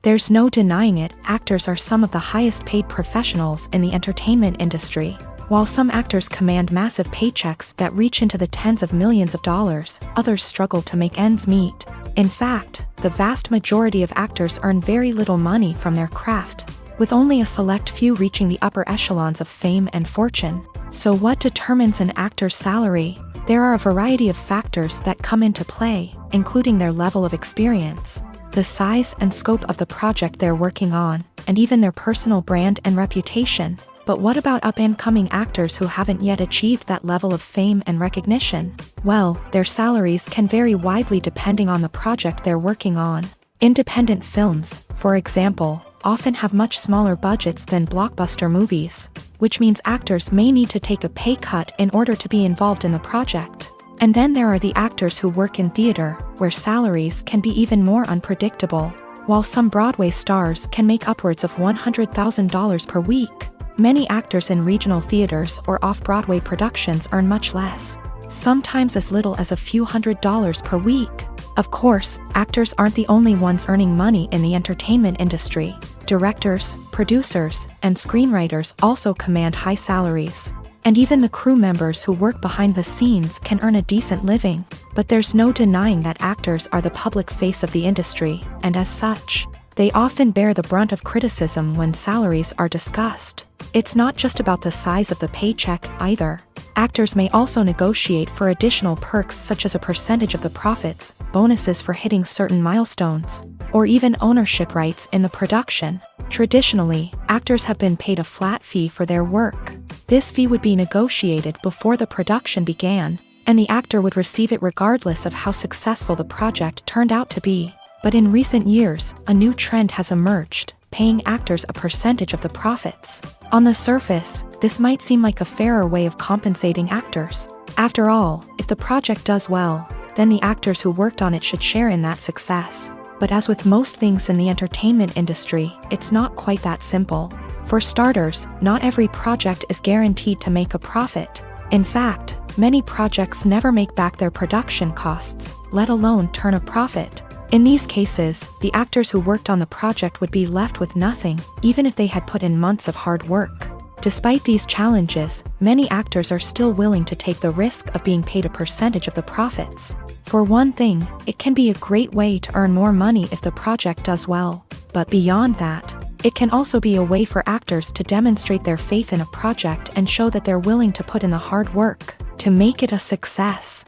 There's no denying it, actors are some of the highest paid professionals in the entertainment industry. While some actors command massive paychecks that reach into the tens of millions of dollars, others struggle to make ends meet. In fact, the vast majority of actors earn very little money from their craft, with only a select few reaching the upper echelons of fame and fortune. So what determines an actor's salary? There are a variety of factors that come into play, including their level of experience, the size and scope of the project they're working on, and even their personal brand and reputation. But what about up-and-coming actors who haven't yet achieved that level of fame and recognition? Well, their salaries can vary widely depending on the project they're working on. Independent films, for example, often have much smaller budgets than blockbuster movies, which means actors may need to take a pay cut in order to be involved in the project. And then there are the actors who work in theater, where salaries can be even more unpredictable. While some Broadway stars can make upwards of $100,000 per week, many actors in regional theaters or off-Broadway productions earn much less, sometimes as little as a few $100s per week. Of course, actors aren't the only ones earning money in the entertainment industry. Directors, producers, and screenwriters also command high salaries. And even the crew members who work behind the scenes can earn a decent living. But there's no denying that actors are the public face of the industry, and as such, they often bear the brunt of criticism when salaries are discussed. It's not just about the size of the paycheck, either. Actors may also negotiate for additional perks such as a percentage of the profits, bonuses for hitting certain milestones, or even ownership rights in the production. Traditionally, actors have been paid a flat fee for their work. This fee would be negotiated before the production began, and the actor would receive it regardless of how successful the project turned out to be. But in recent years, a new trend has emerged, paying actors a percentage of the profits. On the surface, this might seem like a fairer way of compensating actors. After all, if the project does well, then the actors who worked on it should share in that success. But as with most things in the entertainment industry, it's not quite that simple. For starters, not every project is guaranteed to make a profit. In fact, many projects never make back their production costs, let alone turn a profit. In these cases, the actors who worked on the project would be left with nothing, even if they had put in months of hard work. Despite these challenges, many actors are still willing to take the risk of being paid a percentage of the profits. For one thing, it can be a great way to earn more money if the project does well. But beyond that, it can also be a way for actors to demonstrate their faith in a project and show that they're willing to put in the hard work to make it a success.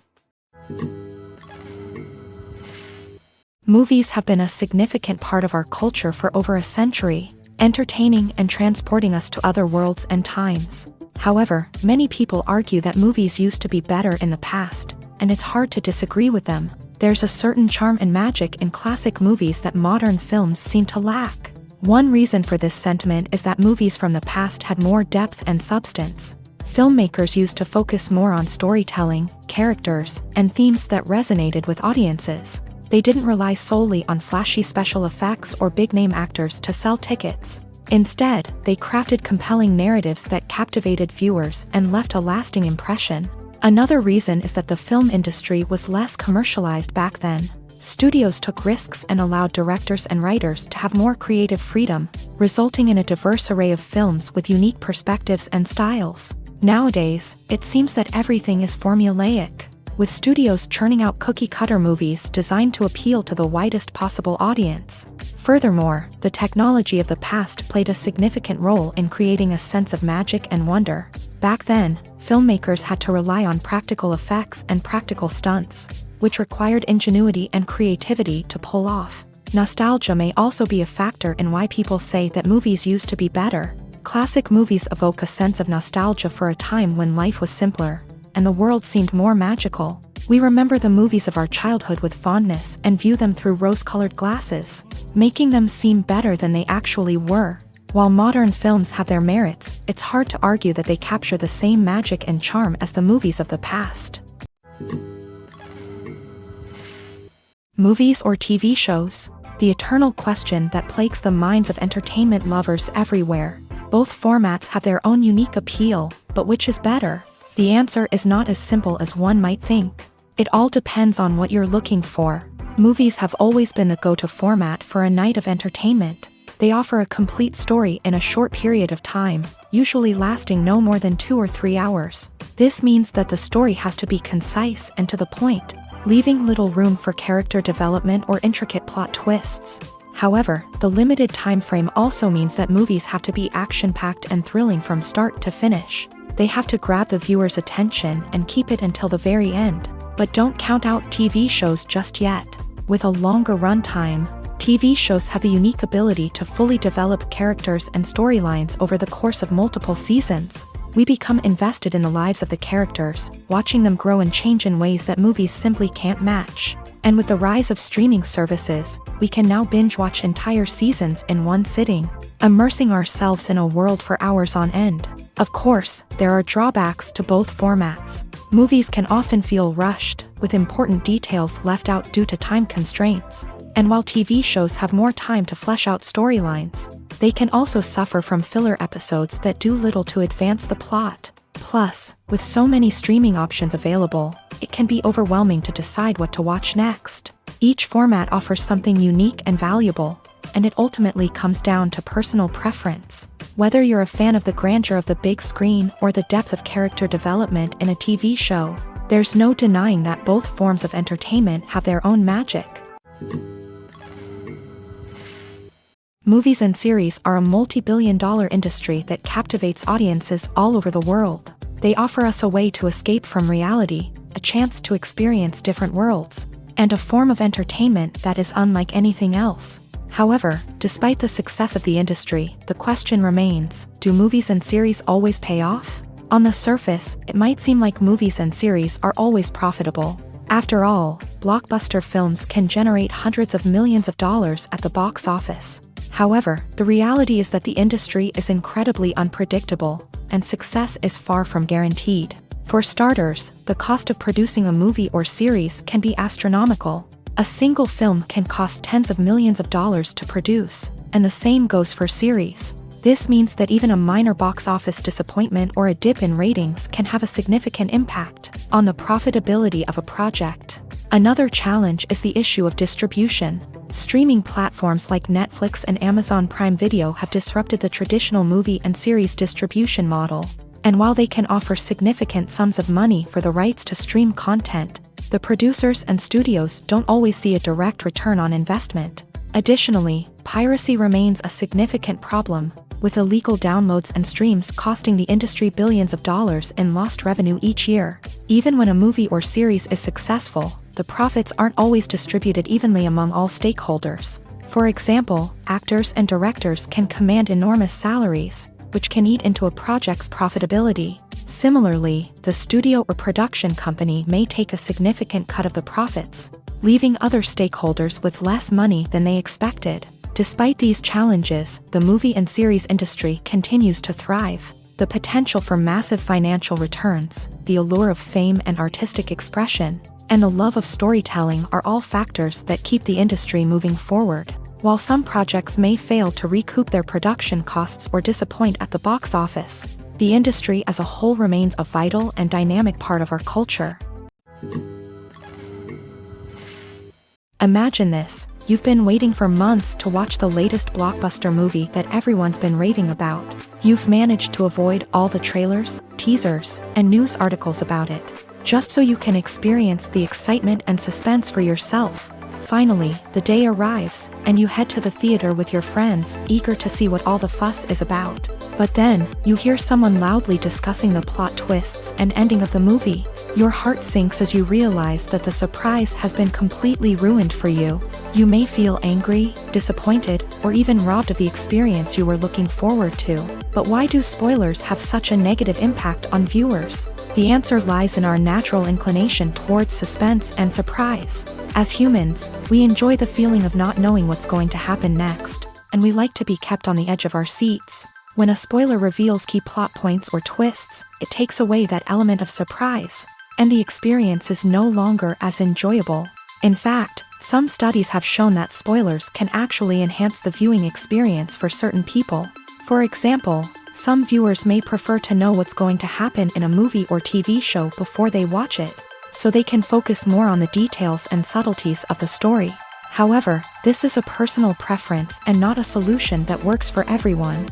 Movies have been a significant part of our culture for over a century, entertaining and transporting us to other worlds and times. However, many people argue that movies used to be better in the past, and it's hard to disagree with them. There's a certain charm and magic in classic movies that modern films seem to lack. One reason for this sentiment is that movies from the past had more depth and substance. Filmmakers used to focus more on storytelling, characters, and themes that resonated with audiences. They didn't rely solely on flashy special effects or big-name actors to sell tickets. Instead, they crafted compelling narratives that captivated viewers and left a lasting impression. Another reason is that the film industry was less commercialized back then. Studios took risks and allowed directors and writers to have more creative freedom, resulting in a diverse array of films with unique perspectives and styles. Nowadays, it seems that everything is formulaic, with studios churning out cookie-cutter movies designed to appeal to the widest possible audience. Furthermore, the technology of the past played a significant role in creating a sense of magic and wonder. Back then, filmmakers had to rely on practical effects and practical stunts, which required ingenuity and creativity to pull off. Nostalgia may also be a factor in why people say that movies used to be better. Classic movies evoke a sense of nostalgia for a time when life was simpler, and the world seemed more magical. We remember the movies of our childhood with fondness and view them through rose-colored glasses, making them seem better than they actually were. While modern films have their merits, it's hard to argue that they capture the same magic and charm as the movies of the past. Movies or TV shows? The eternal question that plagues the minds of entertainment lovers everywhere. Both formats have their own unique appeal, but which is better? The answer is not as simple as one might think. It all depends on what you're looking for. Movies have always been the go-to format for a night of entertainment. They offer a complete story in a short period of time, usually lasting no more than 2 or 3 hours. This means that the story has to be concise and to the point, leaving little room for character development or intricate plot twists. However, the limited time frame also means that movies have to be action-packed and thrilling from start to finish. They have to grab the viewer's attention and keep it until the very end. But don't count out TV shows just yet. With a longer runtime, TV shows have the unique ability to fully develop characters and storylines over the course of multiple seasons. We become invested in the lives of the characters, watching them grow and change in ways that movies simply can't match. And with the rise of streaming services, we can now binge-watch entire seasons in one sitting, immersing ourselves in a world for hours on end. Of course, there are drawbacks to both formats. Movies can often feel rushed, with important details left out due to time constraints. And while TV shows have more time to flesh out storylines, they can also suffer from filler episodes that do little to advance the plot. Plus, with so many streaming options available, it can be overwhelming to decide what to watch next. Each format offers something unique and valuable, and it ultimately comes down to personal preference. Whether you're a fan of the grandeur of the big screen or the depth of character development in a TV show, there's no denying that both forms of entertainment have their own magic. Movies and series are a multi-billion-dollar industry that captivates audiences all over the world. They offer us a way to escape from reality, a chance to experience different worlds, and a form of entertainment that is unlike anything else. However, despite the success of the industry, the question remains, do movies and series always pay off? On the surface, it might seem like movies and series are always profitable. After all, blockbuster films can generate hundreds of millions of dollars at the box office. However, the reality is that the industry is incredibly unpredictable, and success is far from guaranteed. For starters, the cost of producing a movie or series can be astronomical. A single film can cost tens of millions of dollars to produce, and the same goes for series. This means that even a minor box office disappointment or a dip in ratings can have a significant impact on the profitability of a project. Another challenge is the issue of distribution. Streaming platforms like Netflix and Amazon Prime Video have disrupted the traditional movie and series distribution model. And while they can offer significant sums of money for the rights to stream content, the producers and studios don't always see a direct return on investment. Additionally, piracy remains a significant problem, with illegal downloads and streams costing the industry billions of dollars in lost revenue each year. Even when a movie or series is successful, the profits aren't always distributed evenly among all stakeholders. For example, actors and directors can command enormous salaries, which can eat into a project's profitability. Similarly, the studio or production company may take a significant cut of the profits, leaving other stakeholders with less money than they expected. Despite these challenges, the movie and series industry continues to thrive. The potential for massive financial returns, the allure of fame and artistic expression, and the love of storytelling are all factors that keep the industry moving forward. While some projects may fail to recoup their production costs or disappoint at the box office, the industry as a whole remains a vital and dynamic part of our culture. Imagine this. You've been waiting for months to watch the latest blockbuster movie that everyone's been raving about. You've managed to avoid all the trailers, teasers, and news articles about it, just so you can experience the excitement and suspense for yourself. Finally, the day arrives, and you head to the theater with your friends, eager to see what all the fuss is about. But then, you hear someone loudly discussing the plot twists and ending of the movie. Your heart sinks as you realize that the surprise has been completely ruined for you. You may feel angry, disappointed, or even robbed of the experience you were looking forward to. But why do spoilers have such a negative impact on viewers? The answer lies in our natural inclination towards suspense and surprise. As humans, we enjoy the feeling of not knowing what's going to happen next, and we like to be kept on the edge of our seats. When a spoiler reveals key plot points or twists, it takes away that element of surprise, and the experience is no longer as enjoyable. In fact, some studies have shown that spoilers can actually enhance the viewing experience for certain people. For example, some viewers may prefer to know what's going to happen in a movie or TV show before they watch it, so they can focus more on the details and subtleties of the story. However, this is a personal preference and not a solution that works for everyone.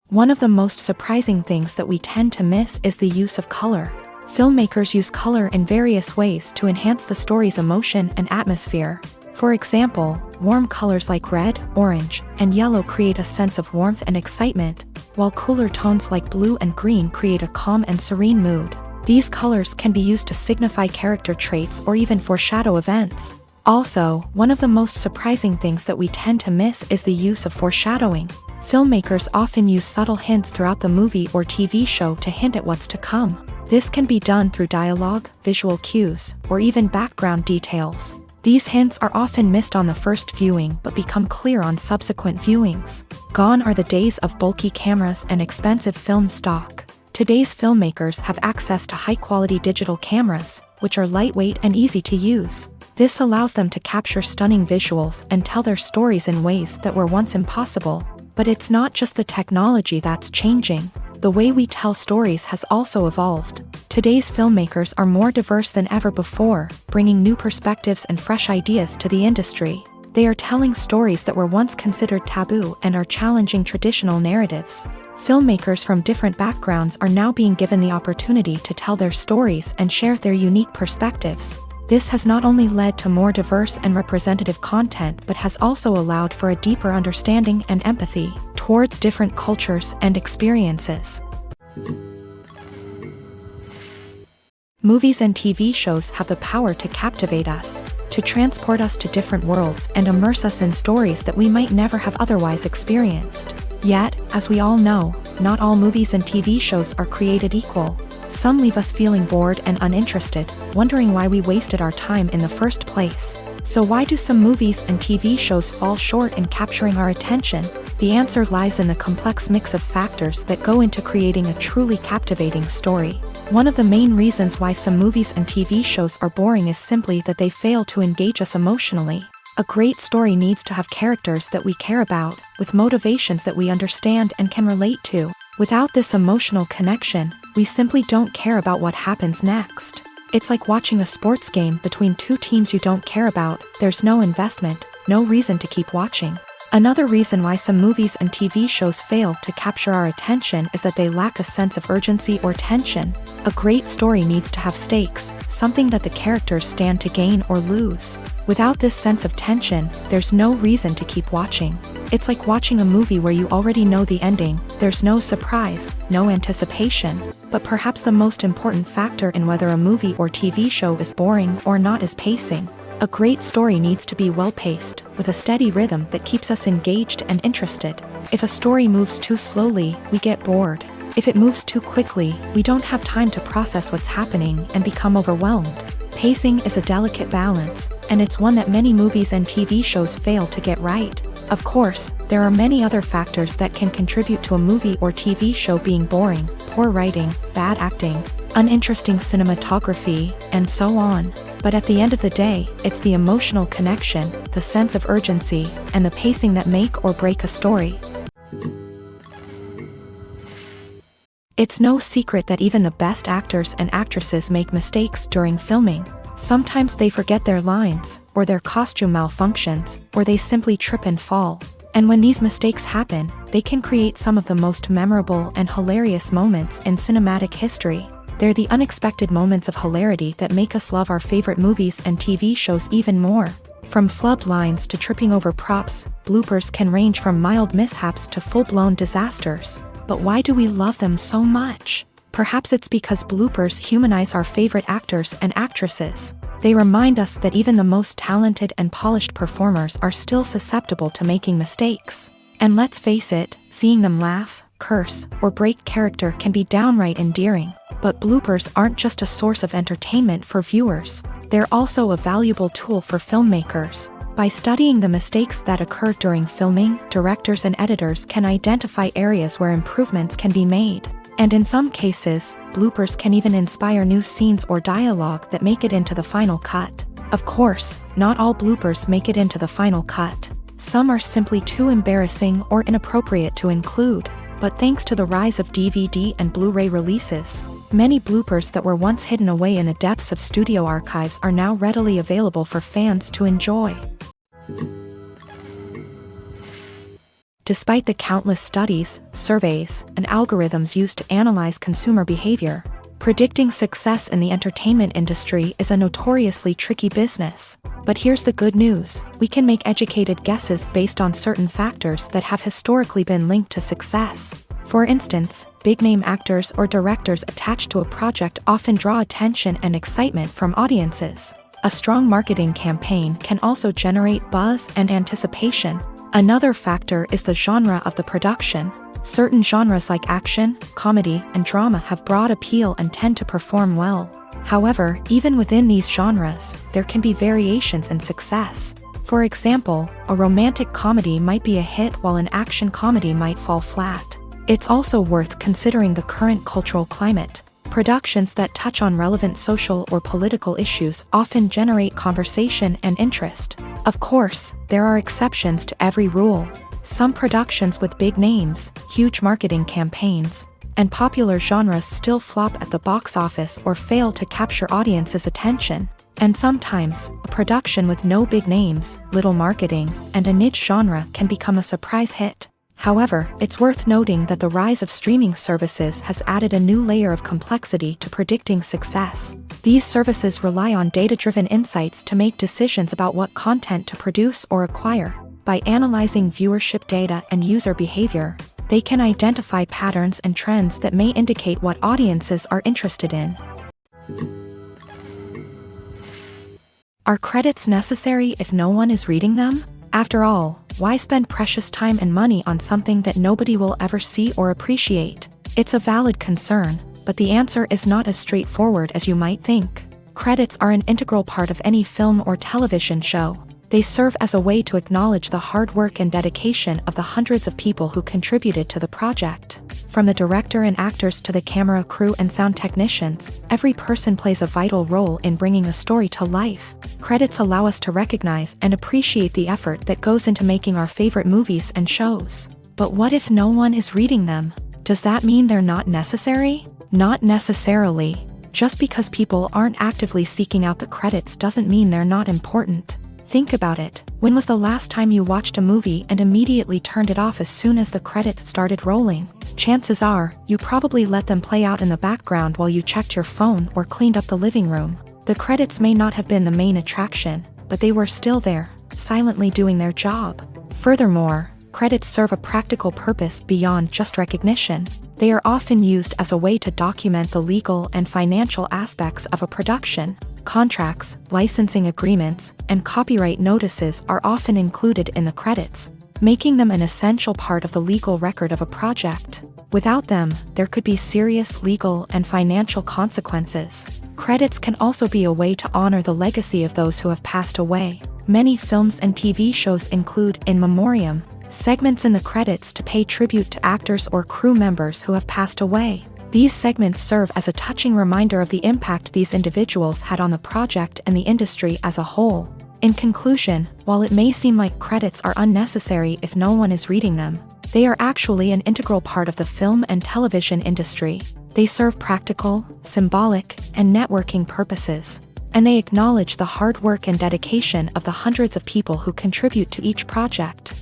One of the most surprising things that we tend to miss is the use of color. Filmmakers use color in various ways to enhance the story's emotion and atmosphere. For example, warm colors like red, orange, and yellow create a sense of warmth and excitement, while cooler tones like blue and green create a calm and serene mood. These colors can be used to signify character traits or even foreshadow events. Also, one of the most surprising things that we tend to miss is the use of foreshadowing. Filmmakers often use subtle hints throughout the movie or TV show to hint at what's to come. This can be done through dialogue, visual cues, or even background details. These hints are often missed on the first viewing but become clear on subsequent viewings. Gone are the days of bulky cameras and expensive film stock. Today's filmmakers have access to high-quality digital cameras, which are lightweight and easy to use. This allows them to capture stunning visuals and tell their stories in ways that were once impossible. But it's not just the technology that's changing. The way we tell stories has also evolved. Today's filmmakers are more diverse than ever before, bringing new perspectives and fresh ideas to the industry. They are telling stories that were once considered taboo and are challenging traditional narratives. Filmmakers from different backgrounds are now being given the opportunity to tell their stories and share their unique perspectives. This has not only led to more diverse and representative content but has also allowed for a deeper understanding and empathy towards different cultures and experiences. Movies and TV shows have the power to captivate us, to transport us to different worlds and immerse us in stories that we might never have otherwise experienced. Yet, as we all know, not all movies and TV shows are created equal. Some leave us feeling bored and uninterested, wondering why we wasted our time in the first place. So why do some movies and TV shows fall short in capturing our attention? The answer lies in the complex mix of factors that go into creating a truly captivating story. One of the main reasons why some movies and TV shows are boring is simply that they fail to engage us emotionally. A great story needs to have characters that we care about, with motivations that we understand and can relate to. Without this emotional connection, we simply don't care about what happens next. It's like watching a sports game between two teams you don't care about. There's no investment, no reason to keep watching. Another reason why some movies and TV shows fail to capture our attention is that they lack a sense of urgency or tension. A great story needs to have stakes, something that the characters stand to gain or lose. Without this sense of tension, there's no reason to keep watching. It's like watching a movie where you already know the ending. There's no surprise, no anticipation. But perhaps the most important factor in whether a movie or TV show is boring or not is pacing. A great story needs to be well-paced, with a steady rhythm that keeps us engaged and interested. If a story moves too slowly, we get bored. If it moves too quickly, we don't have time to process what's happening and become overwhelmed. Pacing is a delicate balance, and it's one that many movies and TV shows fail to get right. Of course, there are many other factors that can contribute to a movie or TV show being boring: poor writing, bad acting, uninteresting cinematography, and so on. But at the end of the day, it's the emotional connection, the sense of urgency, and the pacing that make or break a story. It's no secret that even the best actors and actresses make mistakes during filming. Sometimes they forget their lines, or their costume malfunctions, or they simply trip and fall. And when these mistakes happen, they can create some of the most memorable and hilarious moments in cinematic history. They're the unexpected moments of hilarity that make us love our favorite movies and TV shows even more. From flubbed lines to tripping over props, bloopers can range from mild mishaps to full-blown disasters. But why do we love them so much? Perhaps it's because bloopers humanize our favorite actors and actresses. They remind us that even the most talented and polished performers are still susceptible to making mistakes. And let's face it, seeing them laugh, curse, or break character can be downright endearing. But bloopers aren't just a source of entertainment for viewers. They're also a valuable tool for filmmakers. By studying the mistakes that occur during filming, directors and editors can identify areas where improvements can be made. And in some cases, bloopers can even inspire new scenes or dialogue that make it into the final cut. Of course, not all bloopers make it into the final cut. Some are simply too embarrassing or inappropriate to include. But thanks to the rise of DVD and Blu-ray releases, many bloopers that were once hidden away in the depths of studio archives are now readily available for fans to enjoy. Despite the countless studies, surveys, and algorithms used to analyze consumer behavior, predicting success in the entertainment industry is a notoriously tricky business. But here's the good news: we can make educated guesses based on certain factors that have historically been linked to success. For instance, big-name actors or directors attached to a project often draw attention and excitement from audiences. A strong marketing campaign can also generate buzz and anticipation. Another factor is the genre of the production. Certain genres like action, comedy, and drama have broad appeal and tend to perform well. However, even within these genres, there can be variations in success. For example, a romantic comedy might be a hit while an action comedy might fall flat. It's also worth considering the current cultural climate. Productions that touch on relevant social or political issues often generate conversation and interest. Of course, there are exceptions to every rule. Some productions with big names, huge marketing campaigns, and popular genres still flop at the box office or fail to capture audiences' attention. And sometimes, a production with no big names, little marketing, and a niche genre can become a surprise hit. However, it's worth noting that the rise of streaming services has added a new layer of complexity to predicting success. These services rely on data-driven insights to make decisions about what content to produce or acquire. By analyzing viewership data and user behavior, they can identify patterns and trends that may indicate what audiences are interested in. Are credits necessary if no one is reading them? After all, why spend precious time and money on something that nobody will ever see or appreciate? It's a valid concern, but the answer is not as straightforward as you might think. Credits are an integral part of any film or television show. They serve as a way to acknowledge the hard work and dedication of the hundreds of people who contributed to the project. From the director and actors to the camera crew and sound technicians, every person plays a vital role in bringing a story to life. Credits allow us to recognize and appreciate the effort that goes into making our favorite movies and shows. But what if no one is reading them? Does that mean they're not necessary? Not necessarily. Just because people aren't actively seeking out the credits doesn't mean they're not important. Think about it. When was the last time you watched a movie and immediately turned it off as soon as the credits started rolling? Chances are, you probably let them play out in the background while you checked your phone or cleaned up the living room. The credits may not have been the main attraction, but they were still there, silently doing their job. Furthermore, credits serve a practical purpose beyond just recognition. They are often used as a way to document the legal and financial aspects of a production. Contracts, licensing agreements, and copyright notices are often included in the credits, making them an essential part of the legal record of a project. Without them, there could be serious legal and financial consequences. Credits can also be a way to honor the legacy of those who have passed away. Many films and TV shows include in memoriam segments in the credits to pay tribute to actors or crew members who have passed away. These segments serve as a touching reminder of the impact these individuals had on the project and the industry as a whole. In conclusion, while it may seem like credits are unnecessary if no one is reading them, they are actually an integral part of the film and television industry. They serve practical, symbolic, and networking purposes, and they acknowledge the hard work and dedication of the hundreds of people who contribute to each project.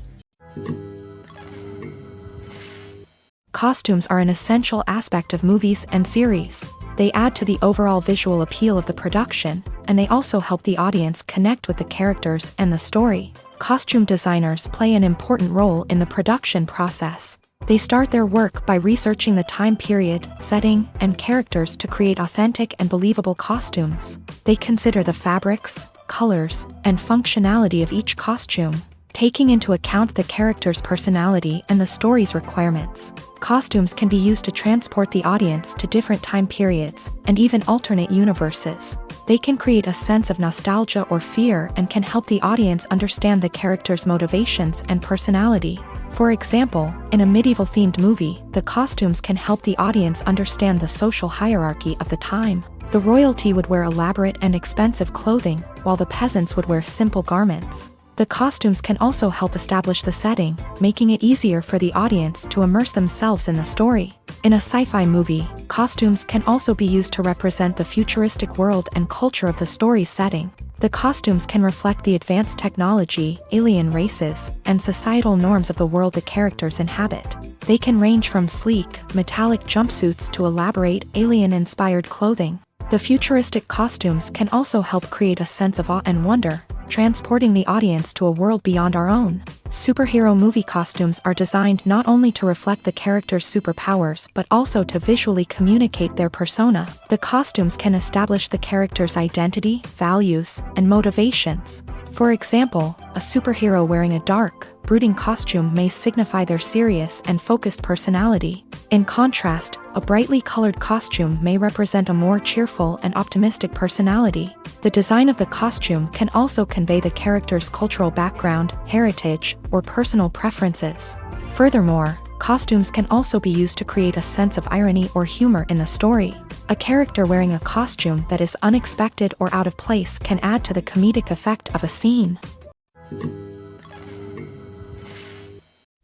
Costumes are an essential aspect of movies and series. They add to the overall visual appeal of the production, and they also help the audience connect with the characters and the story. Costume designers play an important role in the production process. They start their work by researching the time period, setting, and characters to create authentic and believable costumes. They consider the fabrics, colors, and functionality of each costume, taking into account the character's personality and the story's requirements. Costumes can be used to transport the audience to different time periods, and even alternate universes. They can create a sense of nostalgia or fear and can help the audience understand the character's motivations and personality. For example, in a medieval-themed movie, the costumes can help the audience understand the social hierarchy of the time. The royalty would wear elaborate and expensive clothing, while the peasants would wear simple garments. The costumes can also help establish the setting, making it easier for the audience to immerse themselves in the story. In a sci-fi movie, costumes can also be used to represent the futuristic world and culture of the story's setting. The costumes can reflect the advanced technology, alien races, and societal norms of the world the characters inhabit. They can range from sleek, metallic jumpsuits to elaborate, alien-inspired clothing. The futuristic costumes can also help create a sense of awe and wonder, transporting the audience to a world beyond our own. Superhero movie costumes are designed not only to reflect the character's superpowers but also to visually communicate their persona. The costumes can establish the character's identity, values, and motivations. For example, a superhero wearing a dark, brooding costume may signify their serious and focused personality. In contrast, a brightly colored costume may represent a more cheerful and optimistic personality. The design of the costume can also convey the character's cultural background, heritage, or personal preferences. Furthermore, costumes can also be used to create a sense of irony or humor in the story. A character wearing a costume that is unexpected or out of place can add to the comedic effect of a scene.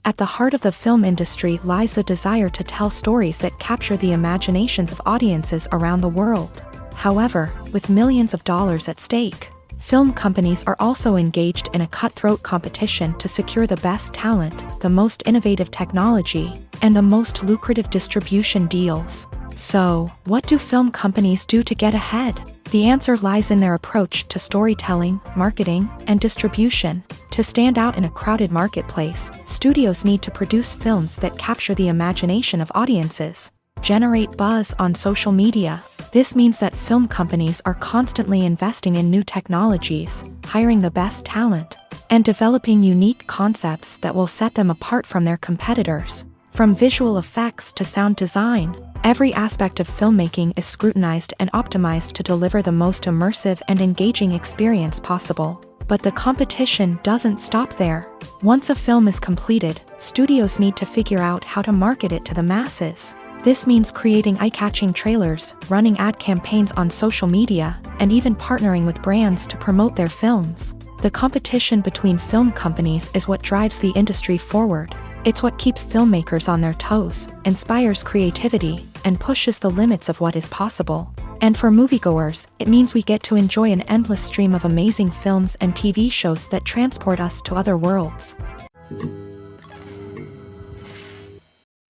At the heart of the film industry lies the desire to tell stories that capture the imaginations of audiences around the world. However, with millions of dollars at stake, film companies are also engaged in a cutthroat competition to secure the best talent, the most innovative technology, and the most lucrative distribution deals. So, what do film companies do to get ahead? The answer lies in their approach to storytelling, marketing, and distribution. To stand out in a crowded marketplace, studios need to produce films that capture the imagination of audiences, generate buzz on social media. This means that film companies are constantly investing in new technologies, hiring the best talent, and developing unique concepts that will set them apart from their competitors. From visual effects to sound design, every aspect of filmmaking is scrutinized and optimized to deliver the most immersive and engaging experience possible. But the competition doesn't stop there. Once a film is completed, studios need to figure out how to market it to the masses. This means creating eye-catching trailers, running ad campaigns on social media, and even partnering with brands to promote their films. The competition between film companies is what drives the industry forward. It's what keeps filmmakers on their toes, inspires creativity, and pushes the limits of what is possible. And for moviegoers, it means we get to enjoy an endless stream of amazing films and TV shows that transport us to other worlds.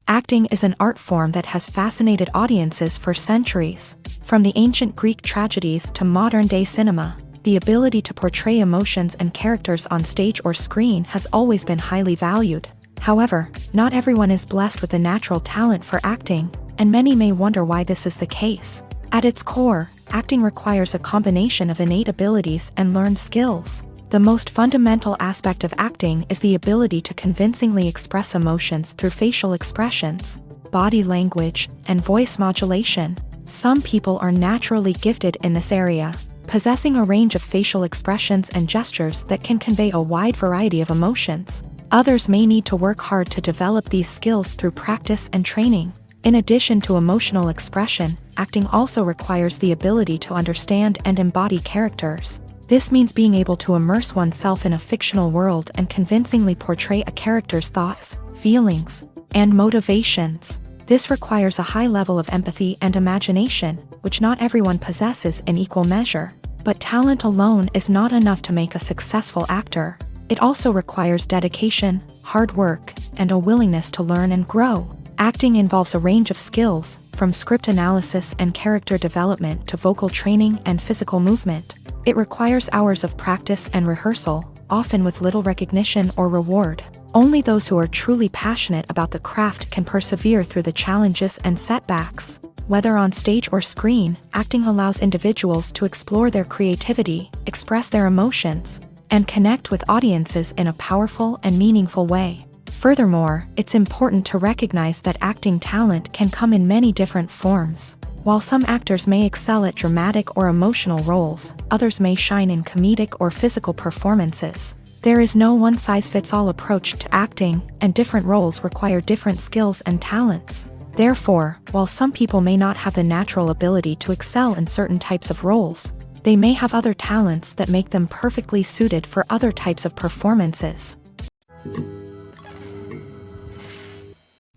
Acting is an art form that has fascinated audiences for centuries. From the ancient Greek tragedies to modern-day cinema, the ability to portray emotions and characters on stage or screen has always been highly valued. However, not everyone is blessed with a natural talent for acting, and many may wonder why this is the case. At its core, acting requires a combination of innate abilities and learned skills. The most fundamental aspect of acting is the ability to convincingly express emotions through facial expressions, body language, and voice modulation. Some people are naturally gifted in this area, possessing a range of facial expressions and gestures that can convey a wide variety of emotions. Others may need to work hard to develop these skills through practice and training. In addition to emotional expression, acting also requires the ability to understand and embody characters. This means being able to immerse oneself in a fictional world and convincingly portray a character's thoughts, feelings, and motivations. This requires a high level of empathy and imagination, which not everyone possesses in equal measure. But talent alone is not enough to make a successful actor. It also requires dedication, hard work, and a willingness to learn and grow. Acting involves a range of skills, from script analysis and character development to vocal training and physical movement. It requires hours of practice and rehearsal, often with little recognition or reward. Only those who are truly passionate about the craft can persevere through the challenges and setbacks. Whether on stage or screen, acting allows individuals to explore their creativity, express their emotions, and connect with audiences in a powerful and meaningful way. Furthermore, it's important to recognize that acting talent can come in many different forms. While some actors may excel at dramatic or emotional roles, others may shine in comedic or physical performances. There is no one-size-fits-all approach to acting, and different roles require different skills and talents. Therefore, while some people may not have the natural ability to excel in certain types of roles, they may have other talents that make them perfectly suited for other types of performances.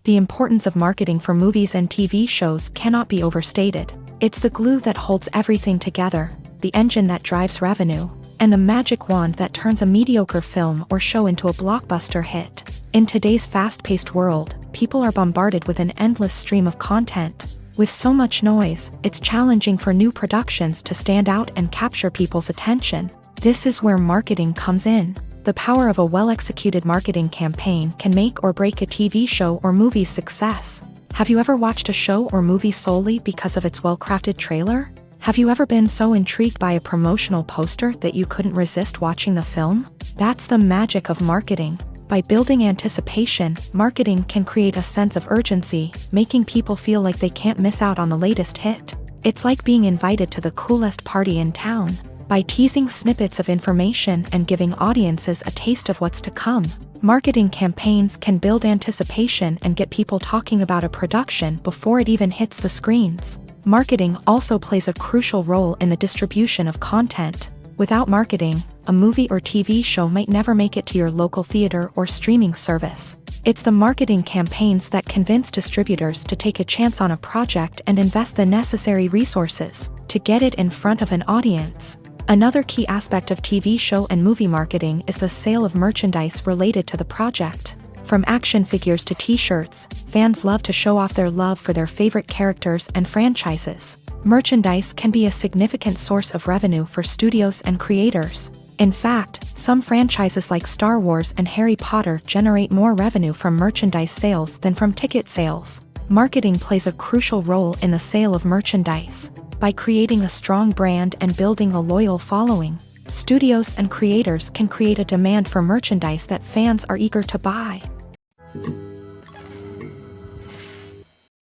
The importance of marketing for movies and TV shows cannot be overstated. It's the glue that holds everything together, the engine that drives revenue, and the magic wand that turns a mediocre film or show into a blockbuster hit. In today's fast-paced world, people are bombarded with an endless stream of content. With so much noise, it's challenging for new productions to stand out and capture people's attention. This is where marketing comes in. The power of a well-executed marketing campaign can make or break a TV show or movie's success. Have you ever watched a show or movie solely because of its well-crafted trailer? Have you ever been so intrigued by a promotional poster that you couldn't resist watching the film? That's the magic of marketing. By building anticipation, marketing can create a sense of urgency, making people feel like they can't miss out on the latest hit. It's like being invited to the coolest party in town. By teasing snippets of information and giving audiences a taste of what's to come, marketing campaigns can build anticipation and get people talking about a production before it even hits the screens. Marketing also plays a crucial role in the distribution of content. Without marketing, a movie or TV show might never make it to your local theater or streaming service. It's the marketing campaigns that convince distributors to take a chance on a project and invest the necessary resources to get it in front of an audience. Another key aspect of TV show and movie marketing is the sale of merchandise related to the project. From action figures to t-shirts, fans love to show off their love for their favorite characters and franchises. Merchandise can be a significant source of revenue for studios and creators. In fact, some franchises like Star Wars and Harry Potter generate more revenue from merchandise sales than from ticket sales. Marketing plays a crucial role in the sale of merchandise. By creating a strong brand and building a loyal following, studios and creators can create a demand for merchandise that fans are eager to buy.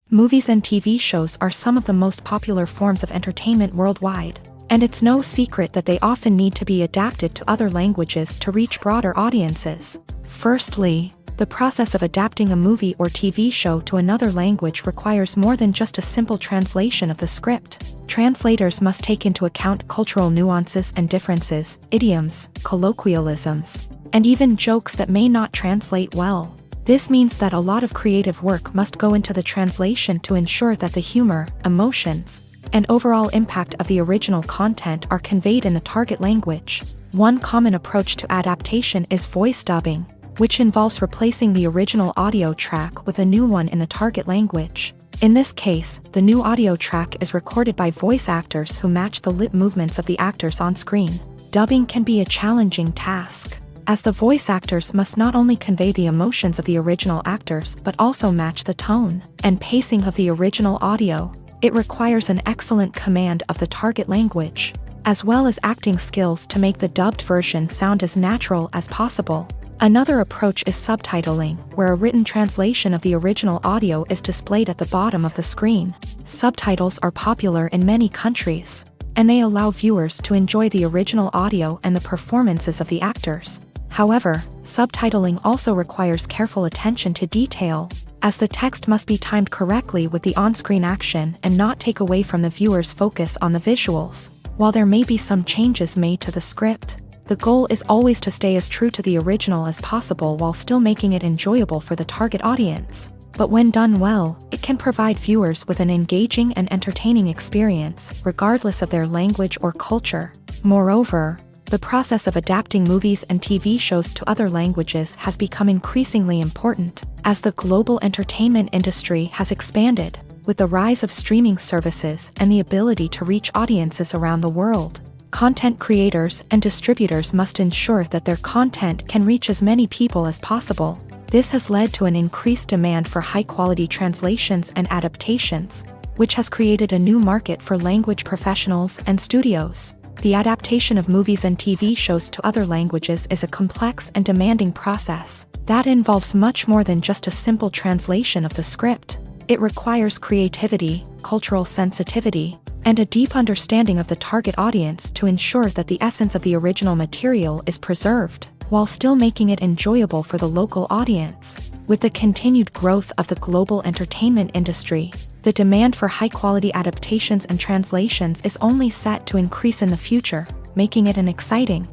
Movies and TV shows are some of the most popular forms of entertainment worldwide, and it's no secret that they often need to be adapted to other languages to reach broader audiences. Firstly, the process of adapting a movie or TV show to another language requires more than just a simple translation of the script. Translators must take into account cultural nuances and differences, idioms, colloquialisms, and even jokes that may not translate well. This means that a lot of creative work must go into the translation to ensure that the humor, emotions, and overall impact of the original content are conveyed in the target language. One common approach to adaptation is voice dubbing, which involves replacing the original audio track with a new one in the target language. In this case, the new audio track is recorded by voice actors who match the lip movements of the actors on screen. Dubbing can be a challenging task, as the voice actors must not only convey the emotions of the original actors but also match the tone and pacing of the original audio. It requires an excellent command of the target language, as well as acting skills to make the dubbed version sound as natural as possible. Another approach is subtitling, where a written translation of the original audio is displayed at the bottom of the screen. Subtitles are popular in many countries, and they allow viewers to enjoy the original audio and the performances of the actors. However, subtitling also requires careful attention to detail, as the text must be timed correctly with the on-screen action and not take away from the viewer's focus on the visuals. While there may be some changes made to the script, the goal is always to stay as true to the original as possible while still making it enjoyable for the target audience. But when done well, it can provide viewers with an engaging and entertaining experience, regardless of their language or culture. Moreover, the process of adapting movies and TV shows to other languages has become increasingly important, as the global entertainment industry has expanded, with the rise of streaming services and the ability to reach audiences around the world. Content creators and distributors must ensure that their content can reach as many people as possible. This has led to an increased demand for high-quality translations and adaptations, which has created a new market for language professionals and studios. The adaptation of movies and TV shows to other languages is a complex and demanding process that involves much more than just a simple translation of the script. It requires creativity, cultural sensitivity, and a deep understanding of the target audience to ensure that the essence of the original material is preserved, while still making it enjoyable for the local audience. With the continued growth of the global entertainment industry, The demand for high-quality adaptations and translations is only set to increase in the future, making it an exciting.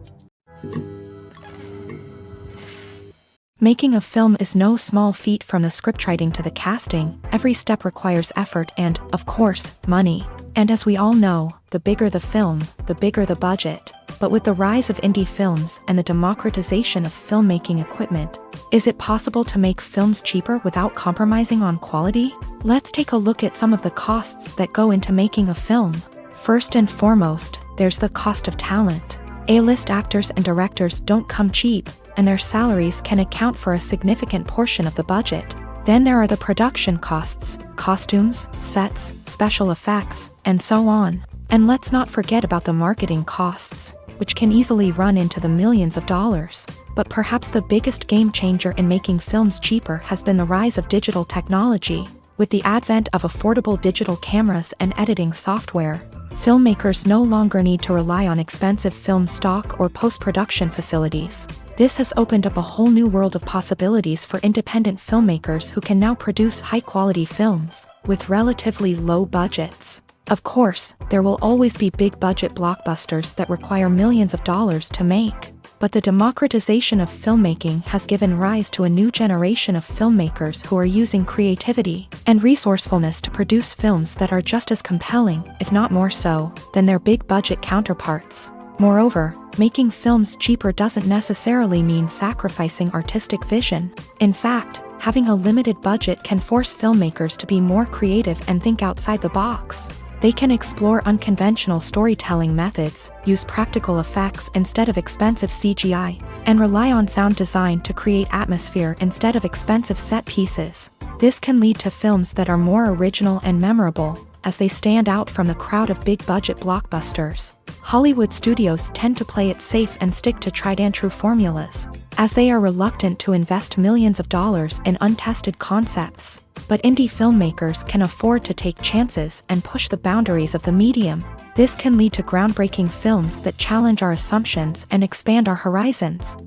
Making a film is no small feat. From the scriptwriting to the casting, every step requires effort and, of course, money. And as we all know, the bigger the film, the bigger the budget. But with the rise of indie films and the democratization of filmmaking equipment, is it possible to make films cheaper without compromising on quality? Let's take a look at some of the costs that go into making a film. First and foremost, there's the cost of talent. A-list actors and directors don't come cheap, and their salaries can account for a significant portion of the budget. Then there are the production costs, costumes, sets, special effects, and so on. And let's not forget about the marketing costs, which can easily run into the millions of dollars. But perhaps the biggest game changer in making films cheaper has been the rise of digital technology. With the advent of affordable digital cameras and editing software, filmmakers no longer need to rely on expensive film stock or post-production facilities. This has opened up a whole new world of possibilities for independent filmmakers who can now produce high-quality films with relatively low budgets. Of course, there will always be big-budget blockbusters that require millions of dollars to make. But the democratization of filmmaking has given rise to a new generation of filmmakers who are using creativity and resourcefulness to produce films that are just as compelling, if not more so, than their big-budget counterparts. Moreover, making films cheaper doesn't necessarily mean sacrificing artistic vision. In fact, having a limited budget can force filmmakers to be more creative and think outside the box. They can explore unconventional storytelling methods, use practical effects instead of expensive CGI, and rely on sound design to create atmosphere instead of expensive set pieces. This can lead to films that are more original and memorable, as they stand out from the crowd of big-budget blockbusters. Hollywood studios tend to play it safe and stick to tried-and-true formulas, as they are reluctant to invest millions of dollars in untested concepts. But indie filmmakers can afford to take chances and push the boundaries of the medium. This can lead to groundbreaking films that challenge our assumptions and expand our horizons.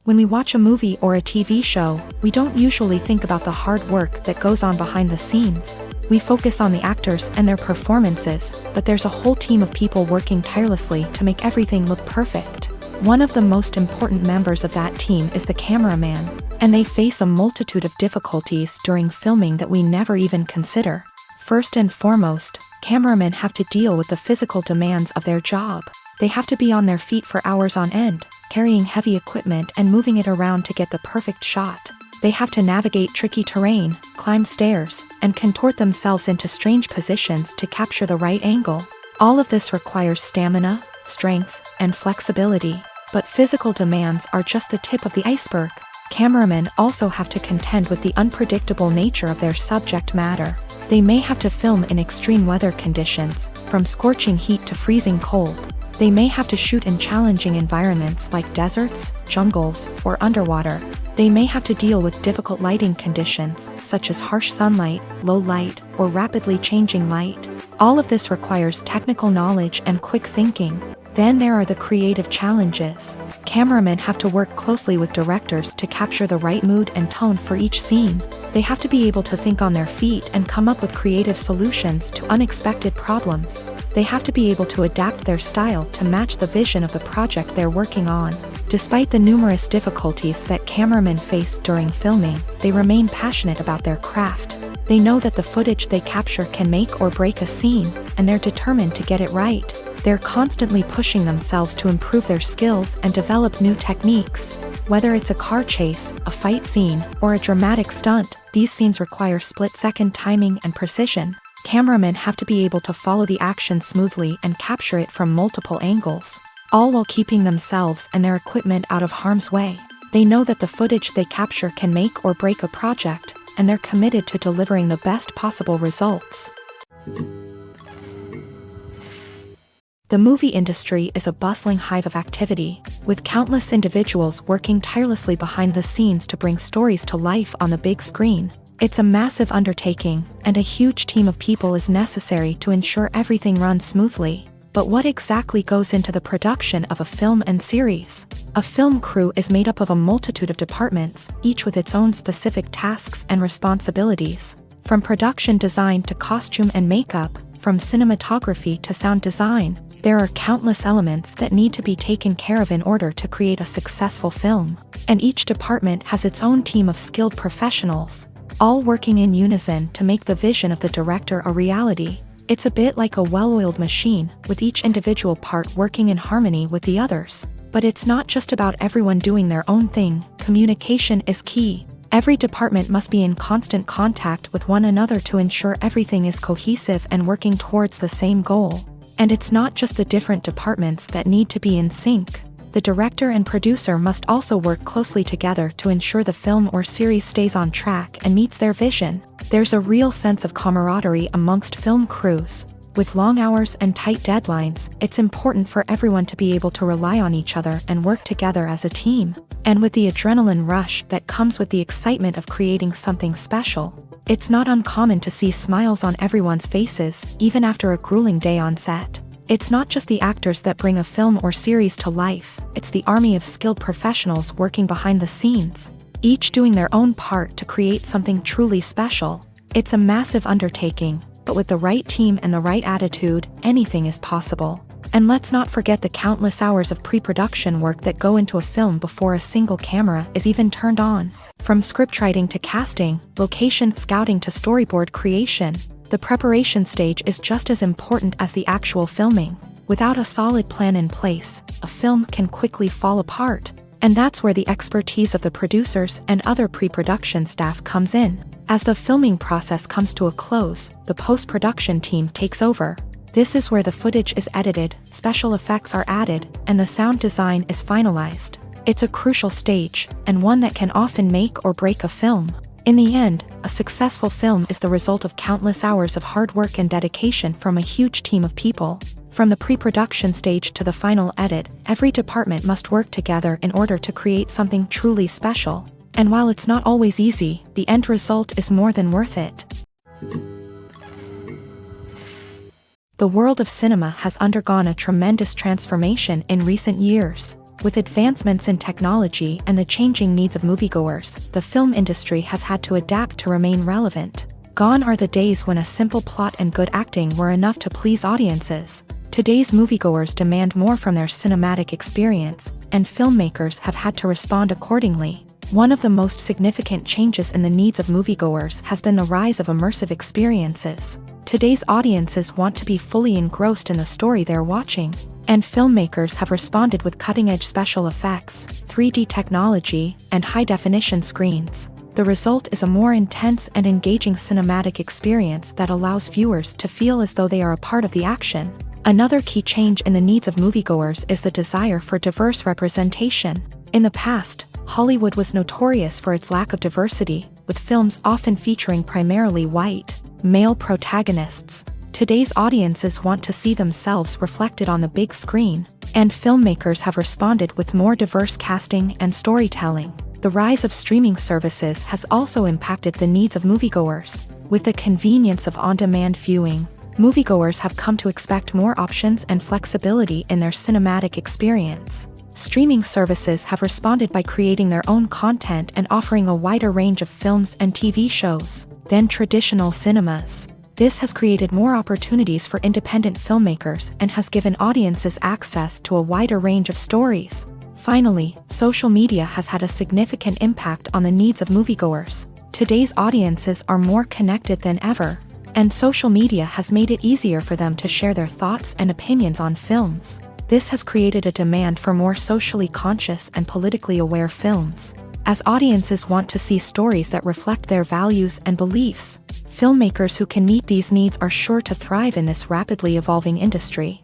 When we watch a movie or a TV show, we don't usually think about the hard work that goes on behind the scenes. We focus on the actors and their performances, but there's a whole team of people working tirelessly to make everything look perfect. One of the most important members of that team is the cameraman, and they face a multitude of difficulties during filming that we never even consider. First and foremost, cameramen have to deal with the physical demands of their job. They have to be on their feet for hours on end, carrying heavy equipment and moving it around to get the perfect shot. They have to navigate tricky terrain, climb stairs, and contort themselves into strange positions to capture the right angle. All of this requires stamina, strength, and flexibility. But physical demands are just the tip of the iceberg. Cameramen also have to contend with the unpredictable nature of their subject matter. They may have to film in extreme weather conditions, from scorching heat to freezing cold. They may have to shoot in challenging environments like deserts, jungles, or underwater. They may have to deal with difficult lighting conditions, such as harsh sunlight, low light, or rapidly changing light. All of this requires technical knowledge and quick thinking. Then there are the creative challenges. Cameramen have to work closely with directors to capture the right mood and tone for each scene. They have to be able to think on their feet and come up with creative solutions to unexpected problems. They have to be able to adapt their style to match the vision of the project they're working on. Despite the numerous difficulties that cameramen face during filming, they remain passionate about their craft. They know that the footage they capture can make or break a scene, and they're determined to get it right. They're constantly pushing themselves to improve their skills and develop new techniques. Whether it's a car chase, a fight scene, or a dramatic stunt, these scenes require split-second timing and precision. Cameramen have to be able to follow the action smoothly and capture it from multiple angles, all while keeping themselves and their equipment out of harm's way. They know that the footage they capture can make or break a project, and they're committed to delivering the best possible results. The movie industry is a bustling hive of activity, with countless individuals working tirelessly behind the scenes to bring stories to life on the big screen. It's a massive undertaking, and a huge team of people is necessary to ensure everything runs smoothly. But what exactly goes into the production of a film and series? A film crew is made up of a multitude of departments, each with its own specific tasks and responsibilities. From production design to costume and makeup, from cinematography to sound design, there are countless elements that need to be taken care of in order to create a successful film. And each department has its own team of skilled professionals, all working in unison to make the vision of the director a reality. It's a bit like a well-oiled machine, with each individual part working in harmony with the others. But it's not just about everyone doing their own thing. Communication is key. Every department must be in constant contact with one another to ensure everything is cohesive and working towards the same goal. And it's not just the different departments that need to be in sync. The director and producer must also work closely together to ensure the film or series stays on track and meets their vision. There's a real sense of camaraderie amongst film crews. With long hours and tight deadlines, it's important for everyone to be able to rely on each other and work together as a team. And with the adrenaline rush that comes with the excitement of creating something special, it's not uncommon to see smiles on everyone's faces, even after a grueling day on set. It's not just the actors that bring a film or series to life, it's the army of skilled professionals working behind the scenes, each doing their own part to create something truly special. It's a massive undertaking, but with the right team and the right attitude, anything is possible. And let's not forget the countless hours of pre-production work that go into a film before a single camera is even turned on. From scriptwriting to casting, location scouting to storyboard creation, the preparation stage is just as important as the actual filming. Without a solid plan in place, a film can quickly fall apart. And that's where the expertise of the producers and other pre-production staff comes in. As the filming process comes to a close, the post-production team takes over. This is where the footage is edited, special effects are added, and the sound design is finalized. It's a crucial stage, and one that can often make or break a film. In the end, a successful film is the result of countless hours of hard work and dedication from a huge team of people. From the pre-production stage to the final edit, every department must work together in order to create something truly special. And while it's not always easy, the end result is more than worth it. The world of cinema has undergone a tremendous transformation in recent years. With advancements in technology and the changing needs of moviegoers, the film industry has had to adapt to remain relevant. Gone are the days when a simple plot and good acting were enough to please audiences. Today's moviegoers demand more from their cinematic experience, and filmmakers have had to respond accordingly. One of the most significant changes in the needs of moviegoers has been the rise of immersive experiences. Today's audiences want to be fully engrossed in the story they're watching, and filmmakers have responded with cutting-edge special effects, 3D technology, and high-definition screens. The result is a more intense and engaging cinematic experience that allows viewers to feel as though they are a part of the action. Another key change in the needs of moviegoers is the desire for diverse representation. In the past, Hollywood was notorious for its lack of diversity, with films often featuring primarily white, male protagonists. Today's audiences want to see themselves reflected on the big screen, and filmmakers have responded with more diverse casting and storytelling. The rise of streaming services has also impacted the needs of moviegoers. With the convenience of on-demand viewing, moviegoers have come to expect more options and flexibility in their cinematic experience. Streaming services have responded by creating their own content and offering a wider range of films and TV shows than traditional cinemas. This has created more opportunities for independent filmmakers and has given audiences access to a wider range of stories. Finally, social media has had a significant impact on the needs of moviegoers. Today's audiences are more connected than ever, and social media has made it easier for them to share their thoughts and opinions on films. This has created a demand for more socially conscious and politically aware films. As audiences want to see stories that reflect their values and beliefs, filmmakers who can meet these needs are sure to thrive in this rapidly evolving industry.